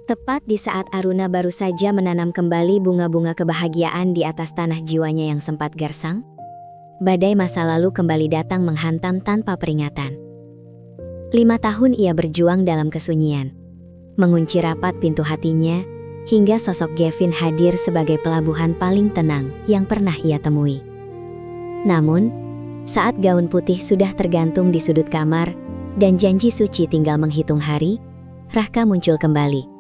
Tepat di saat Aruna baru saja menanam kembali bunga-bunga kebahagiaan di atas tanah jiwanya yang sempat gersang, badai masa lalu kembali datang menghantam tanpa peringatan. 5 tahun ia berjuang dalam kesunyian, mengunci rapat pintu hatinya, hingga sosok Gavin hadir sebagai pelabuhan paling tenang yang pernah ia temui. Namun, saat gaun putih sudah tergantung di sudut kamar, dan janji suci tinggal menghitung hari, Raka muncul kembali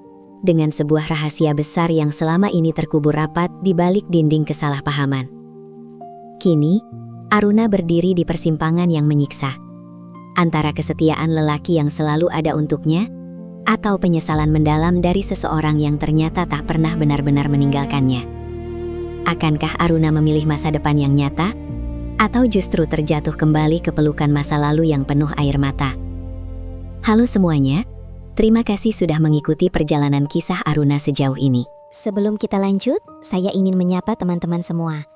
dengan sebuah rahasia besar yang selama ini terkubur rapat di balik dinding kesalahpahaman. Kini, Aruna berdiri di persimpangan yang menyiksa, antara kesetiaan lelaki yang selalu ada untuknya, atau penyesalan mendalam dari seseorang yang ternyata tak pernah benar-benar meninggalkannya. Akankah Aruna memilih masa depan yang nyata, atau justru terjatuh kembali ke pelukan masa lalu yang penuh air mata? Halo semuanya, terima kasih sudah mengikuti perjalanan kisah Aruna sejauh ini. Sebelum kita lanjut, saya ingin menyapa teman-teman semua.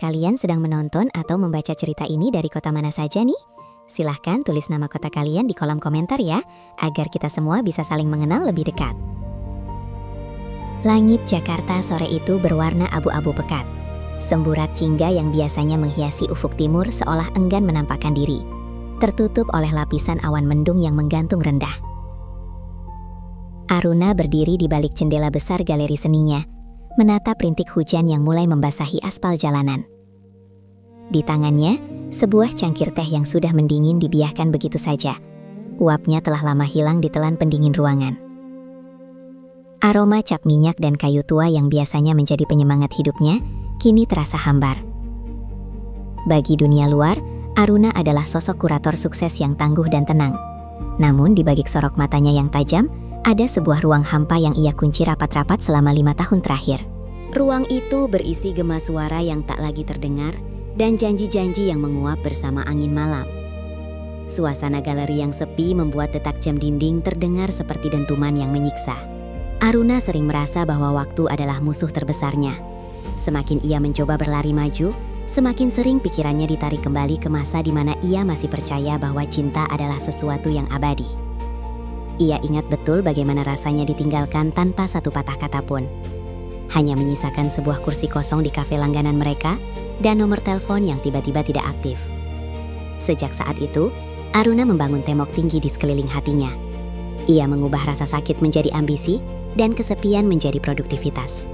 Kalian sedang menonton atau membaca cerita ini dari kota mana saja nih? Silahkan tulis nama kota kalian di kolom komentar ya, agar kita semua bisa saling mengenal lebih dekat. Langit Jakarta sore itu berwarna abu-abu pekat. Semburat cingga yang biasanya menghiasi ufuk timur seolah enggan menampakkan diri, tertutup oleh lapisan awan mendung yang menggantung rendah. Aruna berdiri di balik jendela besar galeri seninya, menatap rintik hujan yang mulai membasahi aspal jalanan. Di tangannya, sebuah cangkir teh yang sudah mendingin dibiarkan begitu saja. Uapnya telah lama hilang ditelan pendingin ruangan. Aroma cap minyak dan kayu tua yang biasanya menjadi penyemangat hidupnya, kini terasa hambar. Bagi dunia luar, Aruna adalah sosok kurator sukses yang tangguh dan tenang. Namun di balik sorok matanya yang tajam, ada sebuah ruang hampa yang ia kunci rapat-rapat selama 5 tahun terakhir. Ruang itu berisi gema suara yang tak lagi terdengar dan janji-janji yang menguap bersama angin malam. Suasana galeri yang sepi membuat detak jam dinding terdengar seperti dentuman yang menyiksa. Aruna sering merasa bahwa waktu adalah musuh terbesarnya. Semakin ia mencoba berlari maju, semakin sering pikirannya ditarik kembali ke masa di mana ia masih percaya bahwa cinta adalah sesuatu yang abadi. Ia ingat betul bagaimana rasanya ditinggalkan tanpa satu patah kata pun. Hanya menyisakan sebuah kursi kosong di kafe langganan mereka dan nomor telepon yang tiba-tiba tidak aktif. Sejak saat itu, Aruna membangun tembok tinggi di sekeliling hatinya. Ia mengubah rasa sakit menjadi ambisi dan kesepian menjadi produktivitas.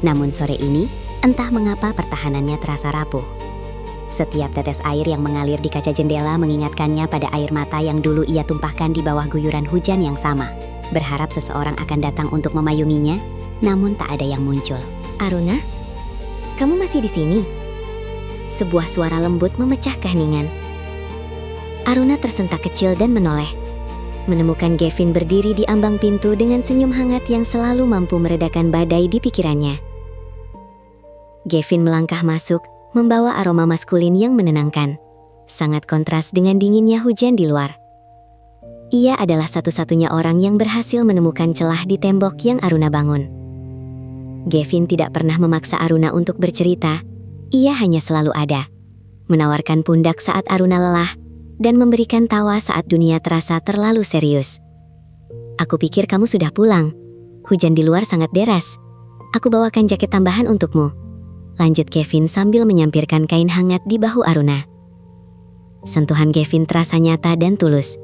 Namun sore ini, entah mengapa pertahanannya terasa rapuh. Setiap tetes air yang mengalir di kaca jendela mengingatkannya pada air mata yang dulu ia tumpahkan di bawah guyuran hujan yang sama. Berharap seseorang akan datang untuk memayunginya, namun tak ada yang muncul. Aruna, kamu masih di sini? Sebuah suara lembut memecah keheningan. Aruna tersentak kecil dan menoleh, menemukan Gavin berdiri di ambang pintu dengan senyum hangat yang selalu mampu meredakan badai di pikirannya. Gavin melangkah masuk, membawa aroma maskulin yang menenangkan, sangat kontras dengan dinginnya hujan di luar. Ia adalah satu-satunya orang yang berhasil menemukan celah di tembok yang Aruna bangun. Gavin tidak pernah memaksa Aruna untuk bercerita, ia hanya selalu ada, menawarkan pundak saat Aruna lelah, dan memberikan tawa saat dunia terasa terlalu serius. "Aku pikir kamu sudah pulang. Hujan di luar sangat deras. Aku bawakan jaket tambahan untukmu," lanjut Gavin sambil menyampirkan kain hangat di bahu Aruna. Sentuhan Gavin terasa nyata dan tulus.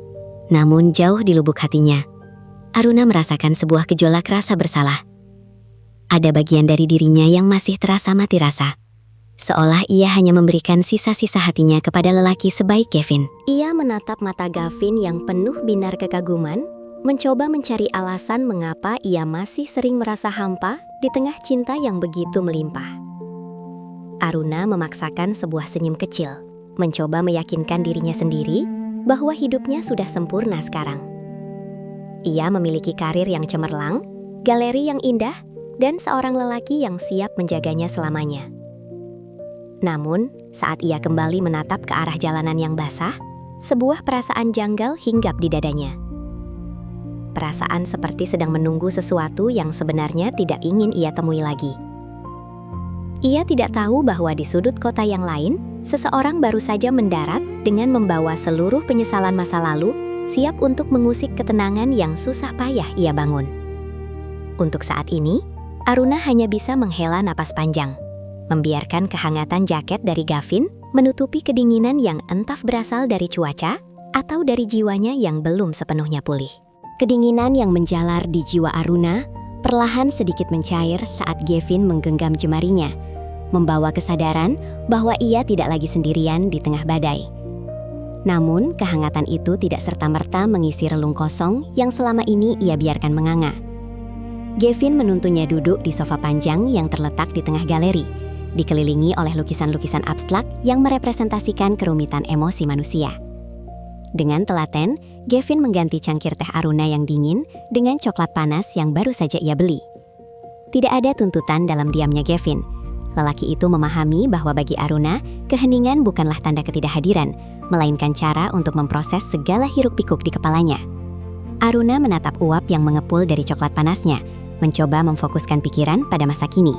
Namun jauh di lubuk hatinya, Aruna merasakan sebuah gejolak rasa bersalah. Ada bagian dari dirinya yang masih terasa mati rasa. Seolah ia hanya memberikan sisa-sisa hatinya kepada lelaki sebaik Gavin. Ia menatap mata Gavin yang penuh binar kekaguman, mencoba mencari alasan mengapa ia masih sering merasa hampa di tengah cinta yang begitu melimpah. Aruna memaksakan sebuah senyum kecil, mencoba meyakinkan dirinya sendiri bahwa hidupnya sudah sempurna sekarang. Ia memiliki karir yang cemerlang, galeri yang indah, dan seorang lelaki yang siap menjaganya selamanya. Namun, saat ia kembali menatap ke arah jalanan yang basah, sebuah perasaan janggal hinggap di dadanya. Perasaan seperti sedang menunggu sesuatu yang sebenarnya tidak ingin ia temui lagi. Ia tidak tahu bahwa di sudut kota yang lain, seseorang baru saja mendarat dengan membawa seluruh penyesalan masa lalu, siap untuk mengusik ketenangan yang susah payah ia bangun. Untuk saat ini, Aruna hanya bisa menghela napas panjang, membiarkan kehangatan jaket dari Gavin menutupi kedinginan yang entah berasal dari cuaca atau dari jiwanya yang belum sepenuhnya pulih. Kedinginan yang menjalar di jiwa Aruna perlahan sedikit mencair saat Gavin menggenggam jemarinya, membawa kesadaran bahwa ia tidak lagi sendirian di tengah badai. Namun, kehangatan itu tidak serta-merta mengisi relung kosong yang selama ini ia biarkan menganga. Gavin menuntunnya duduk di sofa panjang yang terletak di tengah galeri, dikelilingi oleh lukisan-lukisan abstrak yang merepresentasikan kerumitan emosi manusia. Dengan telaten, Gavin mengganti cangkir teh Aruna yang dingin dengan coklat panas yang baru saja ia beli. Tidak ada tuntutan dalam diamnya Gavin. Lelaki itu memahami bahwa bagi Aruna, keheningan bukanlah tanda ketidakhadiran, melainkan cara untuk memproses segala hiruk-pikuk di kepalanya. Aruna menatap uap yang mengepul dari coklat panasnya, mencoba memfokuskan pikiran pada masa kini.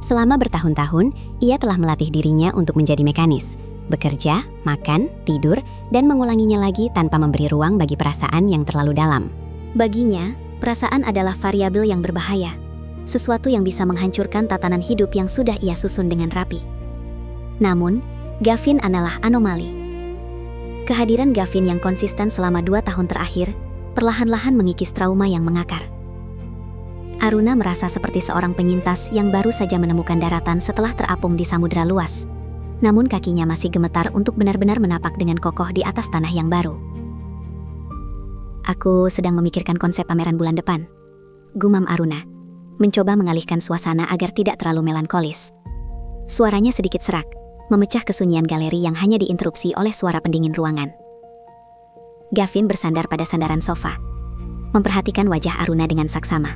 Selama bertahun-tahun, ia telah melatih dirinya untuk menjadi mekanis, bekerja, makan, tidur, dan mengulanginya lagi tanpa memberi ruang bagi perasaan yang terlalu dalam. Baginya, perasaan adalah variabel yang berbahaya, sesuatu yang bisa menghancurkan tatanan hidup yang sudah ia susun dengan rapi. Namun, Gavin adalah anomali. Kehadiran Gavin yang konsisten selama 2 tahun terakhir, perlahan-lahan mengikis trauma yang mengakar. Aruna merasa seperti seorang penyintas yang baru saja menemukan daratan setelah terapung di samudera luas. Namun kakinya masih gemetar untuk benar-benar menapak dengan kokoh di atas tanah yang baru. Aku sedang memikirkan konsep pameran bulan depan, gumam Aruna, mencoba mengalihkan suasana agar tidak terlalu melankolis. Suaranya sedikit serak, memecah kesunyian galeri yang hanya diinterupsi oleh suara pendingin ruangan. Gavin bersandar pada sandaran sofa, memperhatikan wajah Aruna dengan saksama.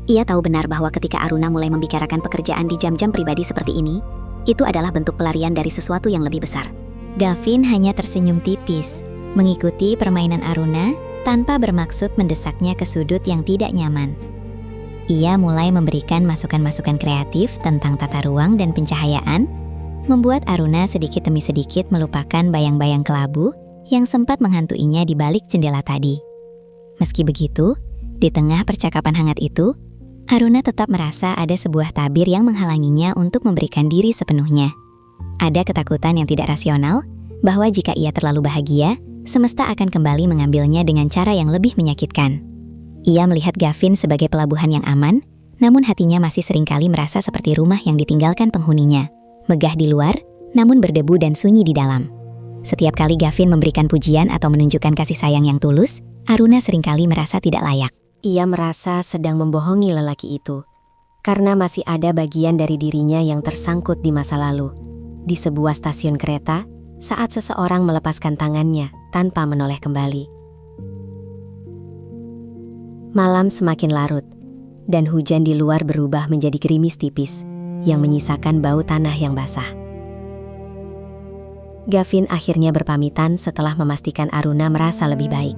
Ia tahu benar bahwa ketika Aruna mulai membicarakan pekerjaan di jam-jam pribadi seperti ini, itu adalah bentuk pelarian dari sesuatu yang lebih besar. Gavin hanya tersenyum tipis, mengikuti permainan Aruna tanpa bermaksud mendesaknya ke sudut yang tidak nyaman. Ia mulai memberikan masukan-masukan kreatif tentang tata ruang dan pencahayaan, membuat Aruna sedikit demi sedikit melupakan bayang-bayang kelabu yang sempat menghantuinya di balik jendela tadi. Meski begitu, di tengah percakapan hangat itu, Aruna tetap merasa ada sebuah tabir yang menghalanginya untuk memberikan diri sepenuhnya. Ada ketakutan yang tidak rasional, bahwa jika ia terlalu bahagia, semesta akan kembali mengambilnya dengan cara yang lebih menyakitkan. Ia melihat Gavin sebagai pelabuhan yang aman, namun hatinya masih seringkali merasa seperti rumah yang ditinggalkan penghuninya. Megah di luar, namun berdebu dan sunyi di dalam. Setiap kali Gavin memberikan pujian atau menunjukkan kasih sayang yang tulus, Aruna seringkali merasa tidak layak. Ia merasa sedang membohongi lelaki itu, karena masih ada bagian dari dirinya yang tersangkut di masa lalu. Di sebuah stasiun kereta, saat seseorang melepaskan tangannya tanpa menoleh kembali. Malam semakin larut, dan hujan di luar berubah menjadi gerimis tipis, yang menyisakan bau tanah yang basah. Gavin akhirnya berpamitan setelah memastikan Aruna merasa lebih baik,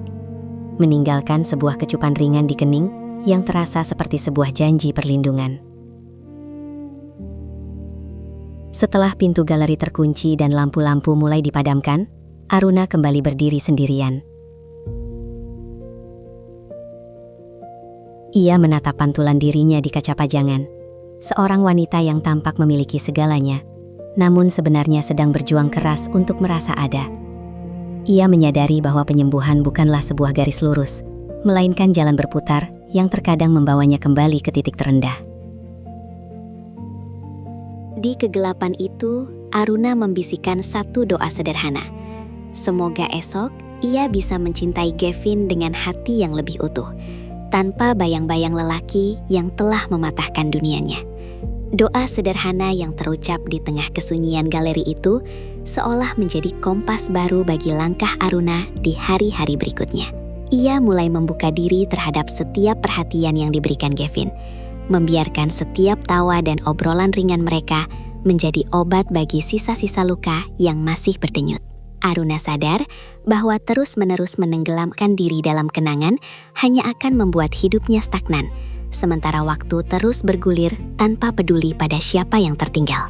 meninggalkan sebuah kecupan ringan di kening yang terasa seperti sebuah janji perlindungan. Setelah pintu galeri terkunci dan lampu-lampu mulai dipadamkan, Aruna kembali berdiri sendirian. Ia menatap pantulan dirinya di kaca pajangan, seorang wanita yang tampak memiliki segalanya, namun sebenarnya sedang berjuang keras untuk merasa ada. Ia menyadari bahwa penyembuhan bukanlah sebuah garis lurus, melainkan jalan berputar yang terkadang membawanya kembali ke titik terendah. Di kegelapan itu, Aruna membisikkan satu doa sederhana. Semoga esok ia bisa mencintai Gavin dengan hati yang lebih utuh, tanpa bayang-bayang lelaki yang telah mematahkan dunianya. Doa sederhana yang terucap di tengah kesunyian galeri itu seolah menjadi kompas baru bagi langkah Aruna di hari-hari berikutnya. Ia mulai membuka diri terhadap setiap perhatian yang diberikan Gavin, membiarkan setiap tawa dan obrolan ringan mereka menjadi obat bagi sisa-sisa luka yang masih berdenyut. Aruna sadar bahwa terus-menerus menenggelamkan diri dalam kenangan hanya akan membuat hidupnya stagnan, sementara waktu terus bergulir tanpa peduli pada siapa yang tertinggal.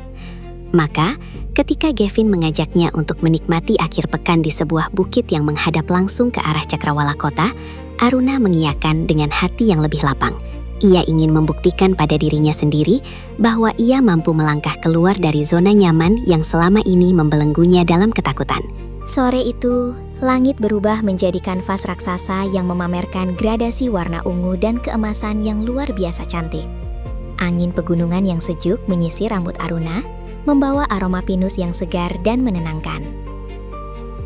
Maka, ketika Gavin mengajaknya untuk menikmati akhir pekan di sebuah bukit yang menghadap langsung ke arah Cakrawala Kota, Aruna mengiyakan dengan hati yang lebih lapang, ia ingin membuktikan pada dirinya sendiri bahwa ia mampu melangkah keluar dari zona nyaman yang selama ini membelenggunya dalam ketakutan. Sore itu, langit berubah menjadi kanvas raksasa yang memamerkan gradasi warna ungu dan keemasan yang luar biasa cantik. Angin pegunungan yang sejuk menyisir rambut Aruna, membawa aroma pinus yang segar dan menenangkan.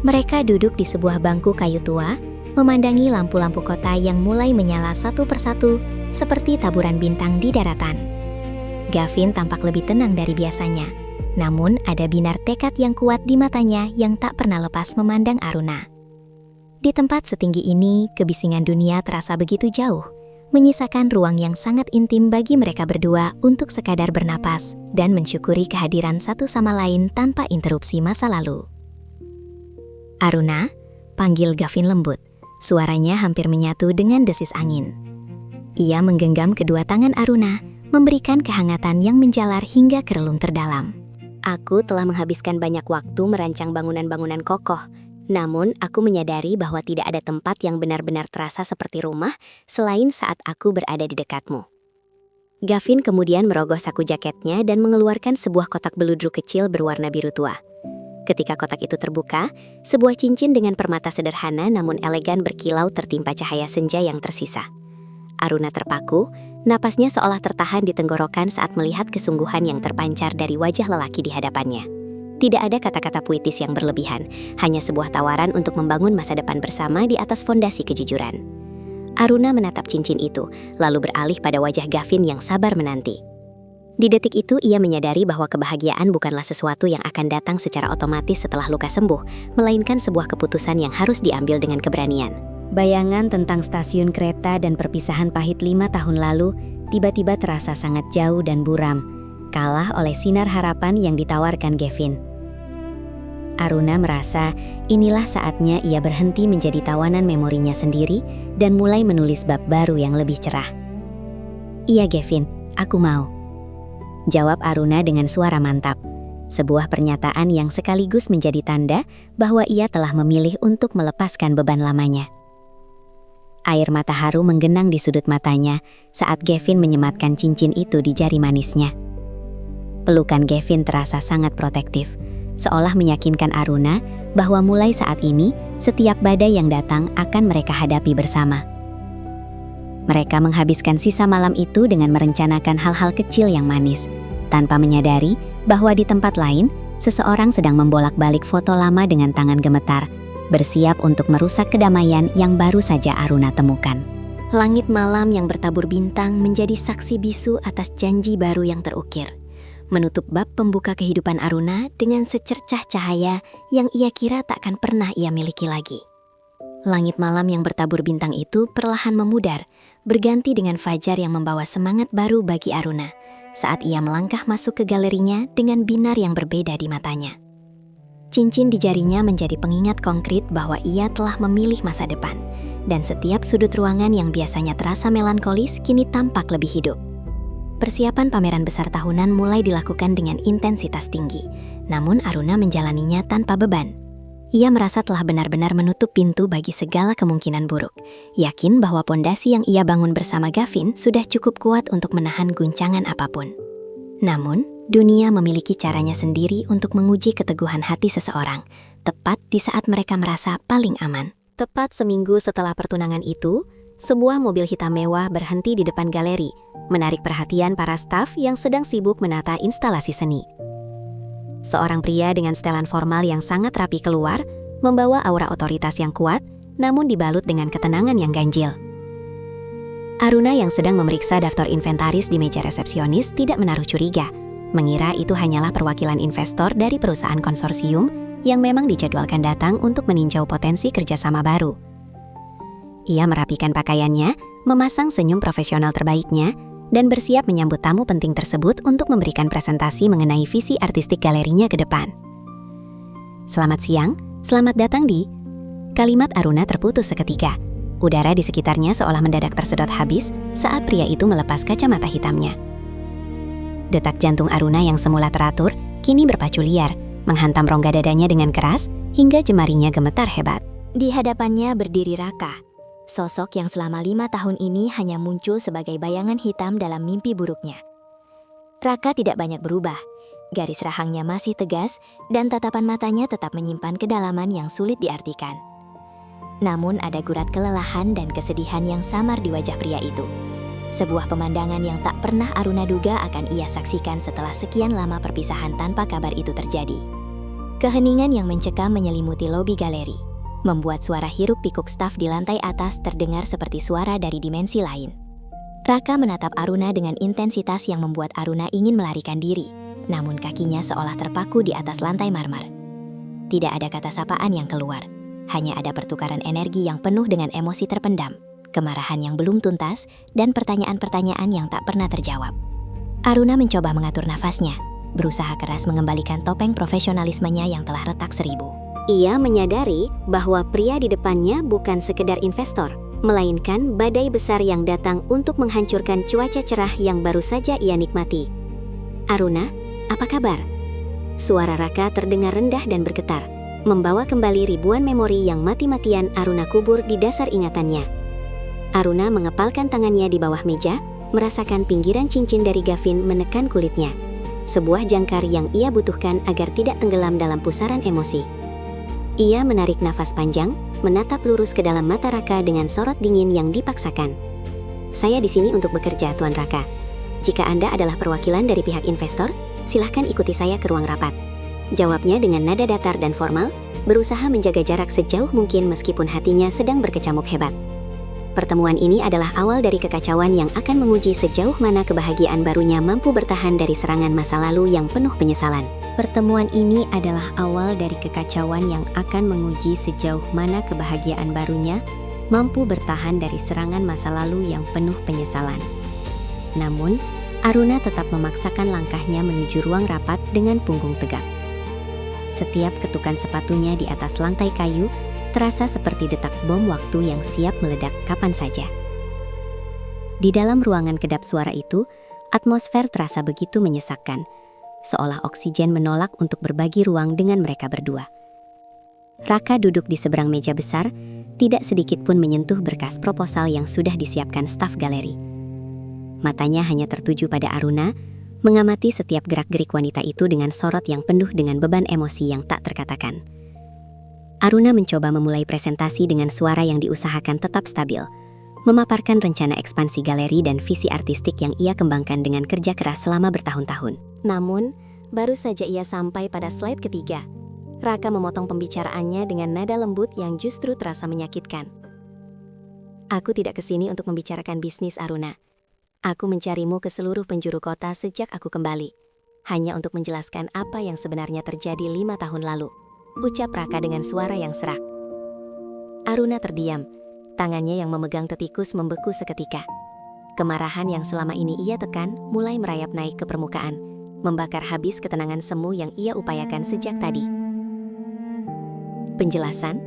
Mereka duduk di sebuah bangku kayu tua, memandangi lampu-lampu kota yang mulai menyala satu persatu, seperti taburan bintang di daratan. Gavin tampak lebih tenang dari biasanya, namun ada binar tekad yang kuat di matanya yang tak pernah lepas memandang Aruna. Di tempat setinggi ini, kebisingan dunia terasa begitu jauh, menyisakan ruang yang sangat intim bagi mereka berdua untuk sekadar bernapas dan mensyukuri kehadiran satu sama lain tanpa interupsi masa lalu. "Aruna," panggil Gavin lembut. Suaranya hampir menyatu dengan desis angin. Ia menggenggam kedua tangan Aruna, memberikan kehangatan yang menjalar hingga ke relung terdalam. "Aku telah menghabiskan banyak waktu merancang bangunan-bangunan kokoh, namun aku menyadari bahwa tidak ada tempat yang benar-benar terasa seperti rumah selain saat aku berada di dekatmu." Gavin kemudian merogoh saku jaketnya dan mengeluarkan sebuah kotak beludru kecil berwarna biru tua. Ketika kotak itu terbuka, sebuah cincin dengan permata sederhana namun elegan berkilau tertimpa cahaya senja yang tersisa. Aruna terpaku, napasnya seolah tertahan di tenggorokan saat melihat kesungguhan yang terpancar dari wajah lelaki di hadapannya. Tidak ada kata-kata puitis yang berlebihan, hanya sebuah tawaran untuk membangun masa depan bersama di atas fondasi kejujuran. Aruna menatap cincin itu, lalu beralih pada wajah Gavin yang sabar menanti. Di detik itu ia menyadari bahwa kebahagiaan bukanlah sesuatu yang akan datang secara otomatis setelah luka sembuh, melainkan sebuah keputusan yang harus diambil dengan keberanian. Bayangan tentang stasiun kereta dan perpisahan pahit 5 tahun lalu tiba-tiba terasa sangat jauh dan buram, kalah oleh sinar harapan yang ditawarkan Gavin. Aruna merasa inilah saatnya ia berhenti menjadi tawanan memorinya sendiri dan mulai menulis bab baru yang lebih cerah. "Iya Gavin, aku mau," jawab Aruna dengan suara mantap. Sebuah pernyataan yang sekaligus menjadi tanda bahwa ia telah memilih untuk melepaskan beban lamanya. Air mata haru menggenang di sudut matanya saat Gavin menyematkan cincin itu di jari manisnya. Pelukan Gavin terasa sangat protektif, seolah meyakinkan Aruna bahwa mulai saat ini, setiap badai yang datang akan mereka hadapi bersama. Mereka menghabiskan sisa malam itu dengan merencanakan hal-hal kecil yang manis, tanpa menyadari bahwa di tempat lain, seseorang sedang membolak-balik foto lama dengan tangan gemetar, bersiap untuk merusak kedamaian yang baru saja Aruna temukan. Langit malam yang bertabur bintang menjadi saksi bisu atas janji baru yang terukir, menutup bab pembuka kehidupan Aruna dengan secercah cahaya yang ia kira takkan pernah ia miliki lagi. Langit malam yang bertabur bintang itu perlahan memudar, berganti dengan fajar yang membawa semangat baru bagi Aruna saat ia melangkah masuk ke galerinya dengan binar yang berbeda di matanya. Cincin di jarinya menjadi pengingat konkret bahwa ia telah memilih masa depan, dan setiap sudut ruangan yang biasanya terasa melankolis kini tampak lebih hidup. Persiapan pameran besar tahunan mulai dilakukan dengan intensitas tinggi, namun Aruna menjalaninya tanpa beban. Ia merasa telah benar-benar menutup pintu bagi segala kemungkinan buruk, yakin bahwa pondasi yang ia bangun bersama Gavin sudah cukup kuat untuk menahan guncangan apapun. Namun, dunia memiliki caranya sendiri untuk menguji keteguhan hati seseorang, tepat di saat mereka merasa paling aman. Tepat seminggu setelah pertunangan itu, sebuah mobil hitam mewah berhenti di depan galeri, menarik perhatian para staf yang sedang sibuk menata instalasi seni. Seorang pria dengan setelan formal yang sangat rapi keluar, membawa aura otoritas yang kuat, namun dibalut dengan ketenangan yang ganjil. Aruna yang sedang memeriksa daftar inventaris di meja resepsionis tidak menaruh curiga, mengira itu hanyalah perwakilan investor dari perusahaan konsorsium yang memang dijadwalkan datang untuk meninjau potensi kerjasama baru. Ia merapikan pakaiannya, memasang senyum profesional terbaiknya, dan bersiap menyambut tamu penting tersebut untuk memberikan presentasi mengenai visi artistik galerinya ke depan. "Selamat siang, selamat datang di..." Kalimat Aruna terputus seketika. Udara di sekitarnya seolah mendadak tersedot habis saat pria itu melepas kacamata hitamnya. Detak jantung Aruna yang semula teratur, kini berpacu liar, menghantam rongga dadanya dengan keras, hingga jemarinya gemetar hebat. Di hadapannya berdiri Raka, Sosok yang selama 5 tahun ini hanya muncul sebagai bayangan hitam dalam mimpi buruknya. Raka tidak banyak berubah. Garis rahangnya masih tegas dan tatapan matanya tetap menyimpan kedalaman yang sulit diartikan. Namun ada gurat kelelahan dan kesedihan yang samar di wajah pria itu. Sebuah pemandangan yang tak pernah Aruna duga akan ia saksikan setelah sekian lama perpisahan tanpa kabar itu terjadi. Keheningan yang mencekam menyelimuti lobi galeri, membuat suara hiruk-pikuk staf di lantai atas terdengar seperti suara dari dimensi lain. Raka menatap Aruna dengan intensitas yang membuat Aruna ingin melarikan diri, namun kakinya seolah terpaku di atas lantai marmer. Tidak ada kata sapaan yang keluar, hanya ada pertukaran energi yang penuh dengan emosi terpendam, kemarahan yang belum tuntas, dan pertanyaan-pertanyaan yang tak pernah terjawab. Aruna mencoba mengatur nafasnya, berusaha keras mengembalikan topeng profesionalismenya yang telah retak seribu. Ia menyadari bahwa pria di depannya bukan sekedar investor, melainkan badai besar yang datang untuk menghancurkan cuaca cerah yang baru saja ia nikmati. "Aruna, apa kabar?" Suara Raka terdengar rendah dan bergetar, membawa kembali ribuan memori yang mati-matian Aruna kubur di dasar ingatannya. Aruna mengepalkan tangannya di bawah meja, merasakan pinggiran cincin dari Gavin menekan kulitnya. Sebuah jangkar yang ia butuhkan agar tidak tenggelam dalam pusaran emosi. Ia menarik nafas panjang, menatap lurus ke dalam mata Raka dengan sorot dingin yang dipaksakan. "Saya di sini untuk bekerja, Tuan Raka. Jika Anda adalah perwakilan dari pihak investor, silahkan ikuti saya ke ruang rapat." Jawabnya dengan nada datar dan formal, berusaha menjaga jarak sejauh mungkin meskipun hatinya sedang berkecamuk hebat. Pertemuan ini adalah awal dari kekacauan yang akan menguji sejauh mana kebahagiaan barunya mampu bertahan dari serangan masa lalu yang penuh penyesalan. Pertemuan ini adalah awal dari kekacauan yang akan menguji sejauh mana kebahagiaan barunya mampu bertahan dari serangan masa lalu yang penuh penyesalan. Namun, Aruna tetap memaksakan langkahnya menuju ruang rapat dengan punggung tegak. Setiap ketukan sepatunya di atas lantai kayu terasa seperti detak bom waktu yang siap meledak kapan saja. Di dalam ruangan kedap suara itu, atmosfer terasa begitu menyesakkan, seolah oksigen menolak untuk berbagi ruang dengan mereka berdua. Raka duduk di seberang meja besar, tidak sedikit pun menyentuh berkas proposal yang sudah disiapkan staf galeri. Matanya hanya tertuju pada Aruna, mengamati setiap gerak-gerik wanita itu dengan sorot yang penuh dengan beban emosi yang tak terkatakan. Aruna mencoba memulai presentasi dengan suara yang diusahakan tetap stabil, memaparkan rencana ekspansi galeri dan visi artistik yang ia kembangkan dengan kerja keras selama bertahun-tahun. Namun, baru saja ia sampai pada slide ketiga, Raka memotong pembicaraannya dengan nada lembut yang justru terasa menyakitkan. "Aku tidak kesini untuk membicarakan bisnis, Aruna. Aku mencarimu ke seluruh penjuru kota sejak aku kembali, hanya untuk menjelaskan apa yang sebenarnya terjadi 5 tahun lalu," ucap Raka dengan suara yang serak. Aruna terdiam, tangannya yang memegang tetikus membeku seketika. Kemarahan yang selama ini ia tekan mulai merayap naik ke permukaan, membakar habis ketenangan semu yang ia upayakan sejak tadi. "Penjelasan?"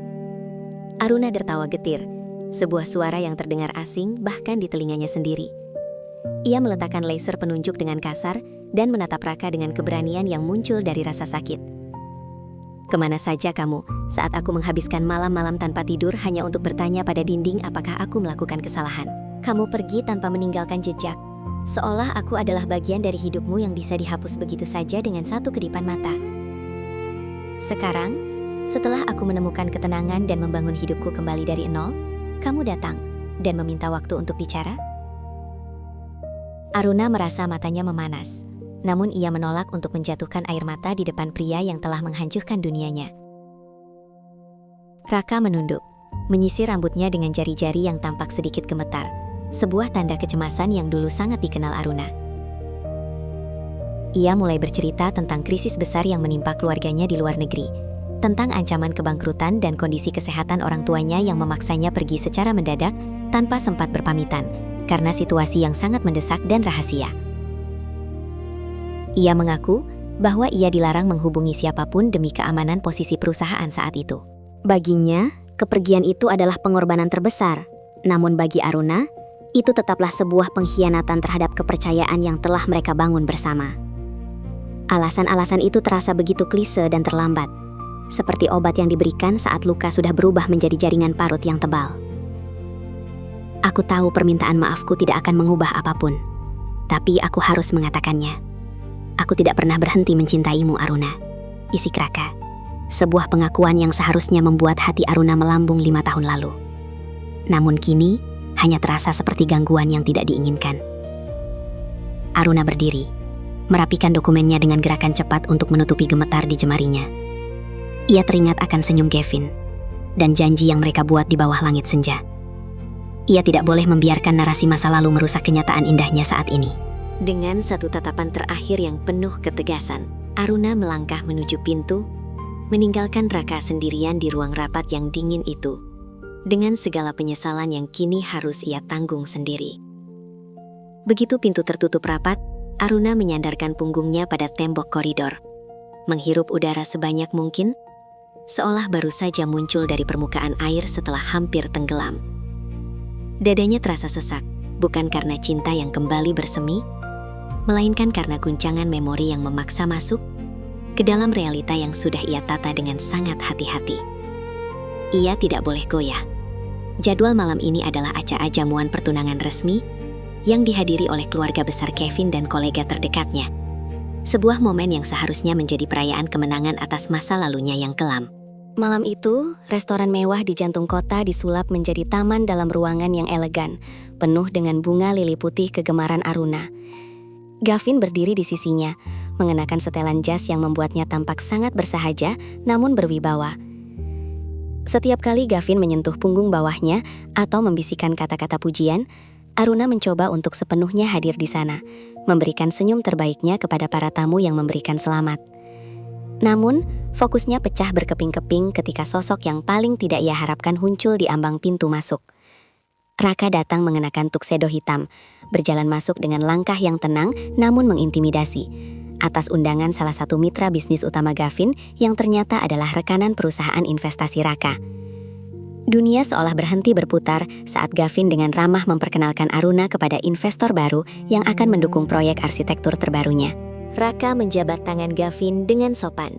Aruna tertawa getir, sebuah suara yang terdengar asing bahkan di telinganya sendiri. Ia meletakkan laser penunjuk dengan kasar dan menatap Raka dengan keberanian yang muncul dari rasa sakit. "Kemana saja kamu saat aku menghabiskan malam-malam tanpa tidur hanya untuk bertanya pada dinding apakah aku melakukan kesalahan? Kamu pergi tanpa meninggalkan jejak, seolah aku adalah bagian dari hidupmu yang bisa dihapus begitu saja dengan satu kedipan mata. Sekarang, setelah aku menemukan ketenangan dan membangun hidupku kembali dari nol, kamu datang dan meminta waktu untuk bicara?" Aruna merasa matanya memanas, namun ia menolak untuk menjatuhkan air mata di depan pria yang telah menghancurkan dunianya. Raka menunduk, menyisir rambutnya dengan jari-jari yang tampak sedikit gemetar, sebuah tanda kecemasan yang dulu sangat dikenal Aruna. Ia mulai bercerita tentang krisis besar yang menimpa keluarganya di luar negeri, tentang ancaman kebangkrutan dan kondisi kesehatan orang tuanya yang memaksanya pergi secara mendadak tanpa sempat berpamitan, karena situasi yang sangat mendesak dan rahasia. Ia mengaku bahwa ia dilarang menghubungi siapapun demi keamanan posisi perusahaan saat itu. Baginya, kepergian itu adalah pengorbanan terbesar. Namun bagi Aruna, itu tetaplah sebuah pengkhianatan terhadap kepercayaan yang telah mereka bangun bersama. Alasan-alasan itu terasa begitu klise dan terlambat, seperti obat yang diberikan saat luka sudah berubah menjadi jaringan parut yang tebal. Aku tahu permintaan maafku tidak akan mengubah apapun, tapi aku harus mengatakannya. Aku tidak pernah berhenti mencintaimu, Aruna. Isik Raka. Sebuah pengakuan yang seharusnya membuat hati Aruna melambung 5 tahun lalu. Namun kini, hanya terasa seperti gangguan yang tidak diinginkan. Aruna berdiri, merapikan dokumennya dengan gerakan cepat untuk menutupi gemetar di jemarinya. Ia teringat akan senyum Gavin dan janji yang mereka buat di bawah langit senja. Ia tidak boleh membiarkan narasi masa lalu merusak kenyataan indahnya saat ini. Dengan satu tatapan terakhir yang penuh ketegasan, Aruna melangkah menuju pintu, meninggalkan Raka sendirian di ruang rapat yang dingin itu, dengan segala penyesalan yang kini harus ia tanggung sendiri. Begitu pintu tertutup rapat, Aruna menyandarkan punggungnya pada tembok koridor, menghirup udara sebanyak mungkin, seolah baru saja muncul dari permukaan air setelah hampir tenggelam. Dadanya terasa sesak, bukan karena cinta yang kembali bersemi, melainkan karena guncangan memori yang memaksa masuk ke dalam realita yang sudah ia tata dengan sangat hati-hati. Ia tidak boleh goyah. Jadwal malam ini adalah acara jamuan pertunangan resmi yang dihadiri oleh keluarga besar Kevin dan kolega terdekatnya. Sebuah momen yang seharusnya menjadi perayaan kemenangan atas masa lalunya yang kelam. Malam itu, restoran mewah di jantung kota disulap menjadi taman dalam ruangan yang elegan, penuh dengan bunga lili putih kegemaran Aruna. Gavin berdiri di sisinya, mengenakan setelan jas yang membuatnya tampak sangat bersahaja, namun berwibawa. Setiap kali Gavin menyentuh punggung bawahnya atau membisikkan kata-kata pujian, Aruna mencoba untuk sepenuhnya hadir di sana, memberikan senyum terbaiknya kepada para tamu yang memberikan selamat. Namun, fokusnya pecah berkeping-keping ketika sosok yang paling tidak ia harapkan muncul di ambang pintu masuk. Raka datang mengenakan tuxedo hitam, berjalan masuk dengan langkah yang tenang namun mengintimidasi, atas undangan salah satu mitra bisnis utama Gavin yang ternyata adalah rekanan perusahaan investasi Raka. Dunia seolah berhenti berputar saat Gavin dengan ramah memperkenalkan Aruna kepada investor baru yang akan mendukung proyek arsitektur terbarunya. Raka menjabat tangan Gavin dengan sopan,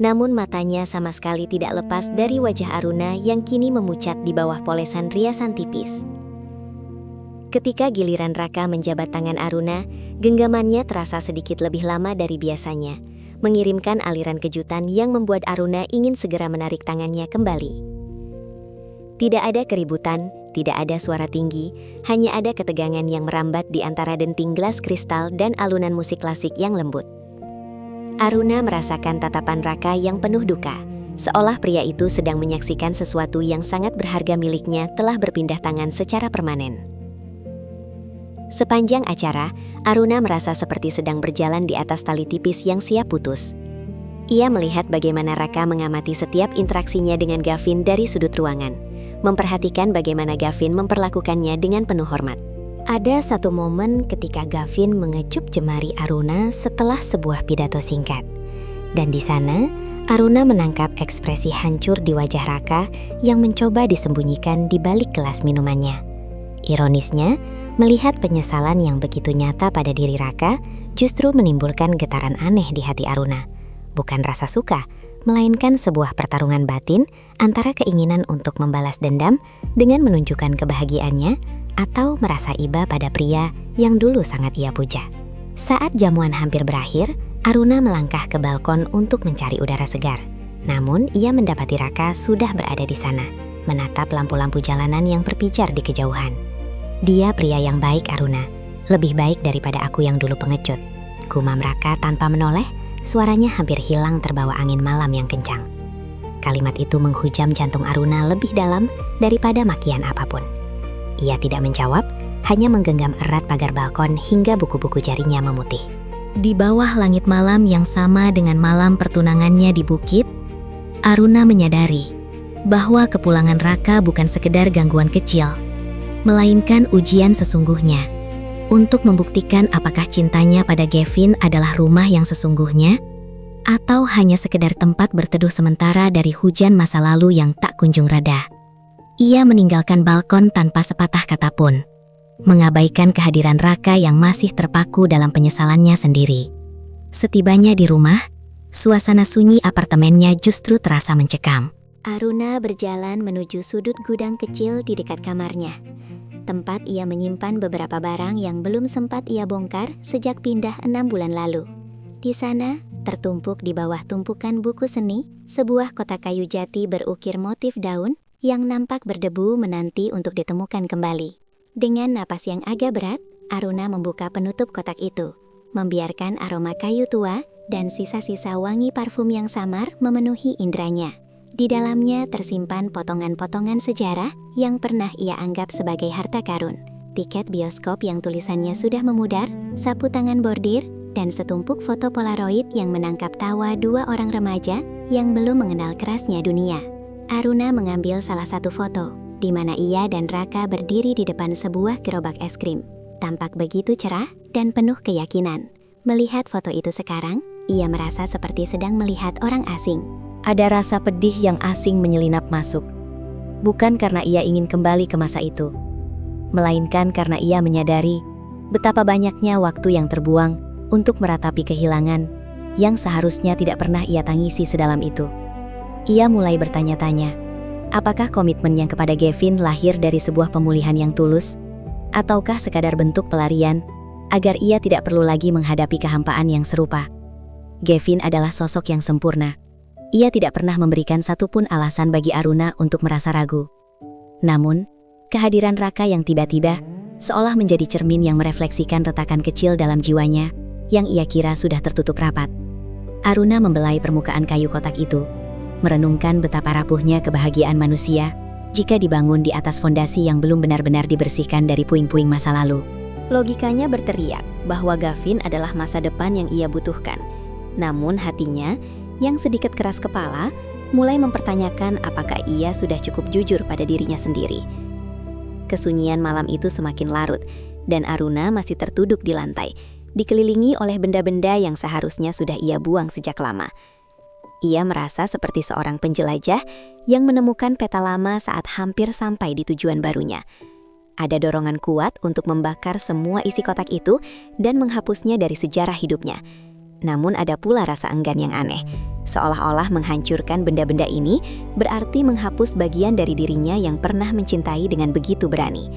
namun matanya sama sekali tidak lepas dari wajah Aruna yang kini memucat di bawah polesan riasan tipis. Ketika giliran Raka menjabat tangan Aruna, genggamannya terasa sedikit lebih lama dari biasanya, mengirimkan aliran kejutan yang membuat Aruna ingin segera menarik tangannya kembali. Tidak ada keributan, tidak ada suara tinggi, hanya ada ketegangan yang merambat di antara denting gelas kristal dan alunan musik klasik yang lembut. Aruna merasakan tatapan Raka yang penuh duka, seolah pria itu sedang menyaksikan sesuatu yang sangat berharga miliknya telah berpindah tangan secara permanen. Sepanjang acara, Aruna merasa seperti sedang berjalan di atas tali tipis yang siap putus. Ia melihat bagaimana Raka mengamati setiap interaksinya dengan Gavin dari sudut ruangan, memperhatikan bagaimana Gavin memperlakukannya dengan penuh hormat. Ada satu momen ketika Gavin mengecup jemari Aruna setelah sebuah pidato singkat. Dan di sana, Aruna menangkap ekspresi hancur di wajah Raka yang mencoba disembunyikan di balik gelas minumannya. Ironisnya, melihat penyesalan yang begitu nyata pada diri Raka justru menimbulkan getaran aneh di hati Aruna. Bukan rasa suka, melainkan sebuah pertarungan batin antara keinginan untuk membalas dendam dengan menunjukkan kebahagiaannya atau merasa iba pada pria yang dulu sangat ia puja. Saat jamuan hampir berakhir, Aruna melangkah ke balkon untuk mencari udara segar. Namun, ia mendapati Raka sudah berada di sana, menatap lampu-lampu jalanan yang berpijar di kejauhan. Dia pria yang baik, Aruna. Lebih baik daripada aku yang dulu pengecut. Gumam Raka tanpa menoleh, suaranya hampir hilang terbawa angin malam yang kencang. Kalimat itu menghujam jantung Aruna lebih dalam daripada makian apapun. Ia tidak menjawab, hanya menggenggam erat pagar balkon hingga buku-buku jarinya memutih. Di bawah langit malam yang sama dengan malam pertunangannya di bukit, Aruna menyadari bahwa kepulangan Raka bukan sekedar gangguan kecil, melainkan ujian sesungguhnya untuk membuktikan apakah cintanya pada Gavin adalah rumah yang sesungguhnya atau hanya sekedar tempat berteduh sementara dari hujan masa lalu yang tak kunjung reda. Ia meninggalkan balkon tanpa sepatah kata pun, mengabaikan kehadiran Raka yang masih terpaku dalam penyesalannya sendiri. Setibanya di rumah, suasana sunyi apartemennya justru terasa mencekam. Aruna berjalan menuju sudut gudang kecil di dekat kamarnya. tempat ia menyimpan beberapa barang yang belum sempat ia bongkar sejak pindah 6 bulan lalu. Di sana, tertumpuk di bawah tumpukan buku seni, sebuah kotak kayu jati berukir motif daun yang nampak berdebu menanti untuk ditemukan kembali. Dengan napas yang agak berat, Aruna membuka penutup kotak itu, membiarkan aroma kayu tua dan sisa-sisa wangi parfum yang samar memenuhi indranya. Di dalamnya tersimpan potongan-potongan sejarah yang pernah ia anggap sebagai harta karun, tiket bioskop yang tulisannya sudah memudar, sapu tangan bordir, dan setumpuk foto polaroid yang menangkap tawa 2 orang remaja yang belum mengenal kerasnya dunia. Aruna mengambil salah satu foto, di mana ia dan Raka berdiri di depan sebuah gerobak es krim. Tampak begitu cerah dan penuh keyakinan. Melihat foto itu sekarang, ia merasa seperti sedang melihat orang asing. Ada rasa pedih yang asing menyelinap masuk. Bukan karena ia ingin kembali ke masa itu, melainkan karena ia menyadari betapa banyaknya waktu yang terbuang untuk meratapi kehilangan yang seharusnya tidak pernah ia tangisi sedalam itu. Ia mulai bertanya-tanya, apakah komitmen yang kepada Gavin lahir dari sebuah pemulihan yang tulus, ataukah sekadar bentuk pelarian agar ia tidak perlu lagi menghadapi kehampaan yang serupa. Gavin adalah sosok yang sempurna. Ia tidak pernah memberikan satupun alasan bagi Aruna untuk merasa ragu. Namun, kehadiran Raka yang tiba-tiba seolah menjadi cermin yang merefleksikan retakan kecil dalam jiwanya yang ia kira sudah tertutup rapat. Aruna membelai permukaan kayu kotak itu, merenungkan betapa rapuhnya kebahagiaan manusia jika dibangun di atas fondasi yang belum benar-benar dibersihkan dari puing-puing masa lalu. Logikanya berteriak bahwa Gavin adalah masa depan yang ia butuhkan. Namun hatinya, yang sedikit keras kepala, mulai mempertanyakan apakah ia sudah cukup jujur pada dirinya sendiri. Kesunyian malam itu semakin larut, dan Aruna masih tertuduk di lantai, dikelilingi oleh benda-benda yang seharusnya sudah ia buang sejak lama. Ia merasa seperti seorang penjelajah yang menemukan peta lama saat hampir sampai di tujuan barunya. Ada dorongan kuat untuk membakar semua isi kotak itu dan menghapusnya dari sejarah hidupnya. Namun ada pula rasa enggan yang aneh, seolah-olah menghancurkan benda-benda ini berarti menghapus bagian dari dirinya yang pernah mencintai dengan begitu berani.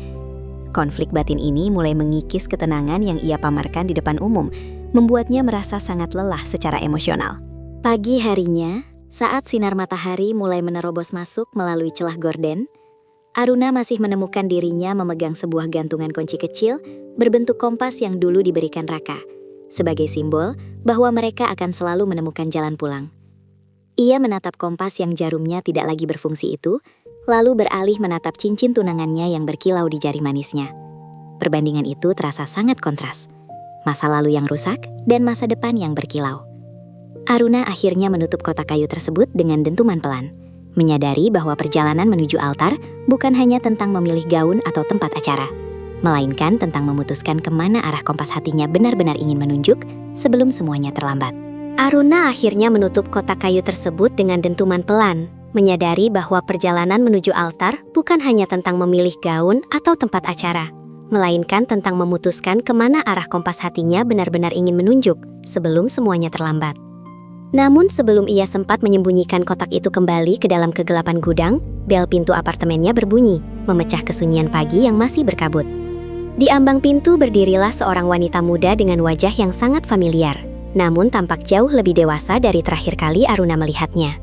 Konflik batin ini mulai mengikis ketenangan yang ia pamerkan di depan umum, membuatnya merasa sangat lelah secara emosional. Pagi harinya, saat sinar matahari mulai menerobos masuk melalui celah gorden, Aruna masih menemukan dirinya memegang sebuah gantungan kunci kecil berbentuk kompas yang dulu diberikan Raka, sebagai simbol bahwa mereka akan selalu menemukan jalan pulang. Ia menatap kompas yang jarumnya tidak lagi berfungsi itu, lalu beralih menatap cincin tunangannya yang berkilau di jari manisnya. Perbandingan itu terasa sangat kontras. Masa lalu yang rusak dan masa depan yang berkilau. Aruna akhirnya menutup kotak kayu tersebut dengan dentuman pelan, menyadari bahwa perjalanan menuju altar bukan hanya tentang memilih gaun atau tempat acara, melainkan tentang memutuskan kemana arah kompas hatinya benar-benar ingin menunjuk sebelum semuanya terlambat. Aruna akhirnya menutup kotak kayu tersebut dengan dentuman pelan, menyadari bahwa perjalanan menuju altar bukan hanya tentang memilih gaun atau tempat acara, melainkan tentang memutuskan kemana arah kompas hatinya benar-benar ingin menunjuk sebelum semuanya terlambat. Namun sebelum ia sempat menyembunyikan kotak itu kembali ke dalam kegelapan gudang, bel pintu apartemennya berbunyi, memecah kesunyian pagi yang masih berkabut. Di ambang pintu berdirilah seorang wanita muda dengan wajah yang sangat familiar, namun tampak jauh lebih dewasa dari terakhir kali Aruna melihatnya.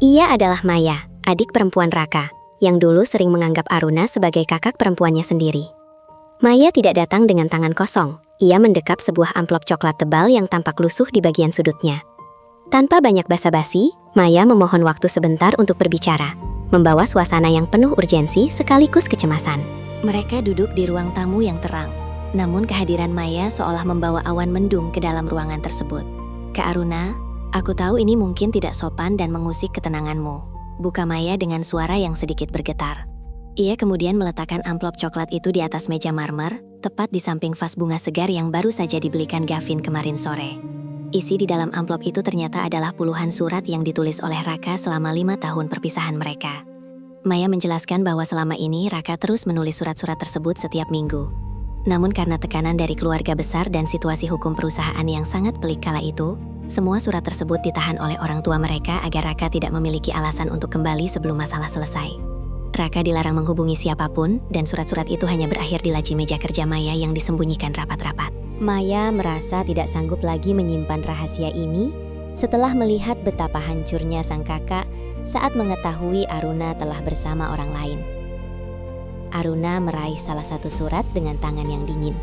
Ia adalah Maya, adik perempuan Raka, yang dulu sering menganggap Aruna sebagai kakak perempuannya sendiri. Maya tidak datang dengan tangan kosong, ia mendekap sebuah amplop coklat tebal yang tampak lusuh di bagian sudutnya. Tanpa banyak basa-basi, Maya memohon waktu sebentar untuk berbicara, membawa suasana yang penuh urgensi sekaligus kecemasan. Mereka duduk di ruang tamu yang terang, namun kehadiran Maya seolah membawa awan mendung ke dalam ruangan tersebut. "Kak Aruna, aku tahu ini mungkin tidak sopan dan mengusik ketenanganmu," buka Maya dengan suara yang sedikit bergetar. Ia kemudian meletakkan amplop coklat itu di atas meja marmer, tepat di samping vas bunga segar yang baru saja dibelikan Gavin kemarin sore. Isi di dalam amplop itu ternyata adalah puluhan surat yang ditulis oleh Raka selama 5 tahun perpisahan mereka. Maya menjelaskan bahwa selama ini Raka terus menulis surat-surat tersebut setiap minggu. Namun karena tekanan dari keluarga besar dan situasi hukum perusahaan yang sangat pelik kala itu, semua surat tersebut ditahan oleh orang tua mereka agar Raka tidak memiliki alasan untuk kembali sebelum masalah selesai. Raka dilarang menghubungi siapapun dan surat-surat itu hanya berakhir di laci meja kerja Maya yang disembunyikan rapat-rapat. Maya merasa tidak sanggup lagi menyimpan rahasia ini setelah melihat betapa hancurnya sang kakak saat mengetahui Aruna telah bersama orang lain. Aruna meraih salah satu surat dengan tangan yang dingin.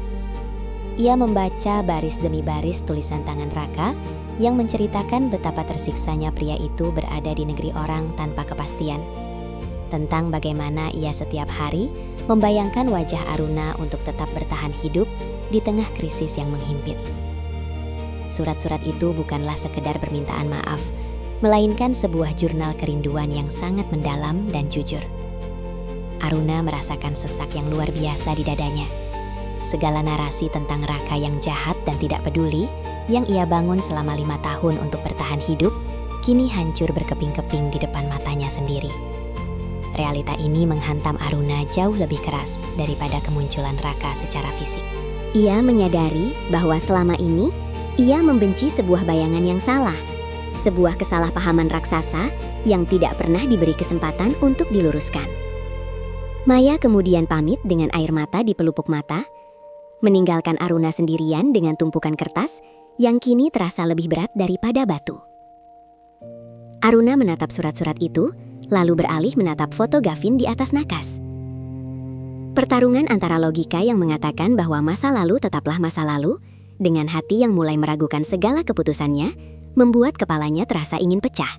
Ia membaca baris demi baris tulisan tangan Raka yang menceritakan betapa tersiksanya pria itu berada di negeri orang tanpa kepastian. Tentang bagaimana ia setiap hari membayangkan wajah Aruna untuk tetap bertahan hidup di tengah krisis yang menghimpit. Surat-surat itu bukanlah sekedar permintaan maaf, melainkan sebuah jurnal kerinduan yang sangat mendalam dan jujur. Aruna merasakan sesak yang luar biasa di dadanya. Segala narasi tentang Raka yang jahat dan tidak peduli, yang ia bangun selama 5 tahun untuk bertahan hidup, kini hancur berkeping-keping di depan matanya sendiri. Realita ini menghantam Aruna jauh lebih keras daripada kemunculan Raka secara fisik. Ia menyadari bahwa selama ini, ia membenci sebuah bayangan yang salah, sebuah kesalahpahaman raksasa yang tidak pernah diberi kesempatan untuk diluruskan. Maya kemudian pamit dengan air mata di pelupuk mata, meninggalkan Aruna sendirian dengan tumpukan kertas yang kini terasa lebih berat daripada batu. Aruna menatap surat-surat itu, lalu beralih menatap foto Gavin di atas nakas. Pertarungan antara logika yang mengatakan bahwa masa lalu tetaplah masa lalu, dengan hati yang mulai meragukan segala keputusannya, membuat kepalanya terasa ingin pecah.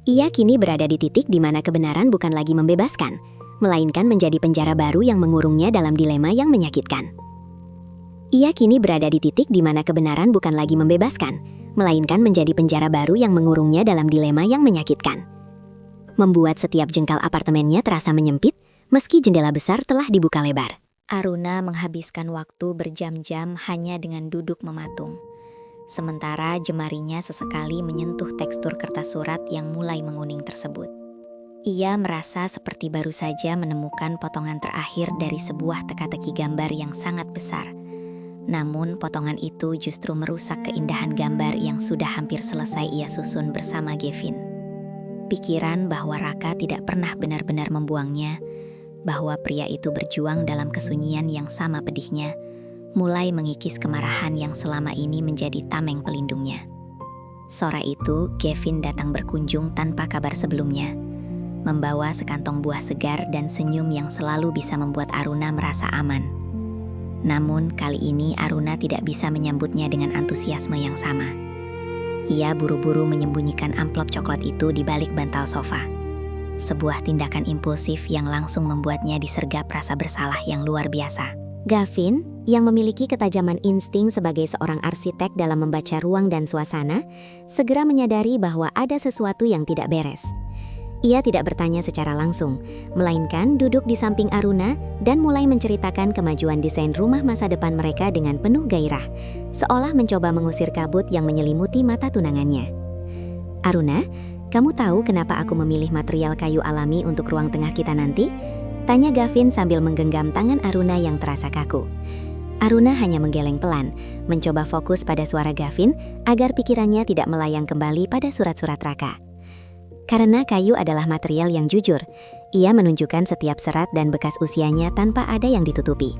Ia kini berada di titik di mana kebenaran bukan lagi membebaskan, melainkan menjadi penjara baru yang mengurungnya dalam dilema yang menyakitkan. Ia kini berada di titik di mana kebenaran bukan lagi membebaskan, melainkan menjadi penjara baru yang mengurungnya dalam dilema yang menyakitkan. Membuat setiap jengkal apartemennya terasa menyempit, meski jendela besar telah dibuka lebar. Aruna menghabiskan waktu berjam-jam hanya dengan duduk mematung. Sementara jemarinya sesekali menyentuh tekstur kertas surat yang mulai menguning tersebut. Ia merasa seperti baru saja menemukan potongan terakhir dari sebuah teka-teki gambar yang sangat besar. Namun potongan itu justru merusak keindahan gambar yang sudah hampir selesai ia susun bersama Gavin. Pikiran bahwa Raka tidak pernah benar-benar membuangnya, bahwa pria itu berjuang dalam kesunyian yang sama pedihnya, mulai mengikis kemarahan yang selama ini menjadi tameng pelindungnya. Sore itu, Gavin datang berkunjung tanpa kabar sebelumnya, membawa sekantong buah segar dan senyum yang selalu bisa membuat Aruna merasa aman. Namun, kali ini Aruna tidak bisa menyambutnya dengan antusiasme yang sama. Ia buru-buru menyembunyikan amplop coklat itu di balik bantal sofa. Sebuah tindakan impulsif yang langsung membuatnya disergap rasa bersalah yang luar biasa. Gavin, yang memiliki ketajaman insting sebagai seorang arsitek dalam membaca ruang dan suasana, segera menyadari bahwa ada sesuatu yang tidak beres. Ia tidak bertanya secara langsung, melainkan duduk di samping Aruna dan mulai menceritakan kemajuan desain rumah masa depan mereka dengan penuh gairah, seolah mencoba mengusir kabut yang menyelimuti mata tunangannya. "Aruna, kamu tahu kenapa aku memilih material kayu alami untuk ruang tengah kita nanti?" tanya Gavin sambil menggenggam tangan Aruna yang terasa kaku. Aruna hanya menggeleng pelan, mencoba fokus pada suara Gavin agar pikirannya tidak melayang kembali pada surat-surat Raka. Karena kayu adalah material yang jujur, ia menunjukkan setiap serat dan bekas usianya tanpa ada yang ditutupi.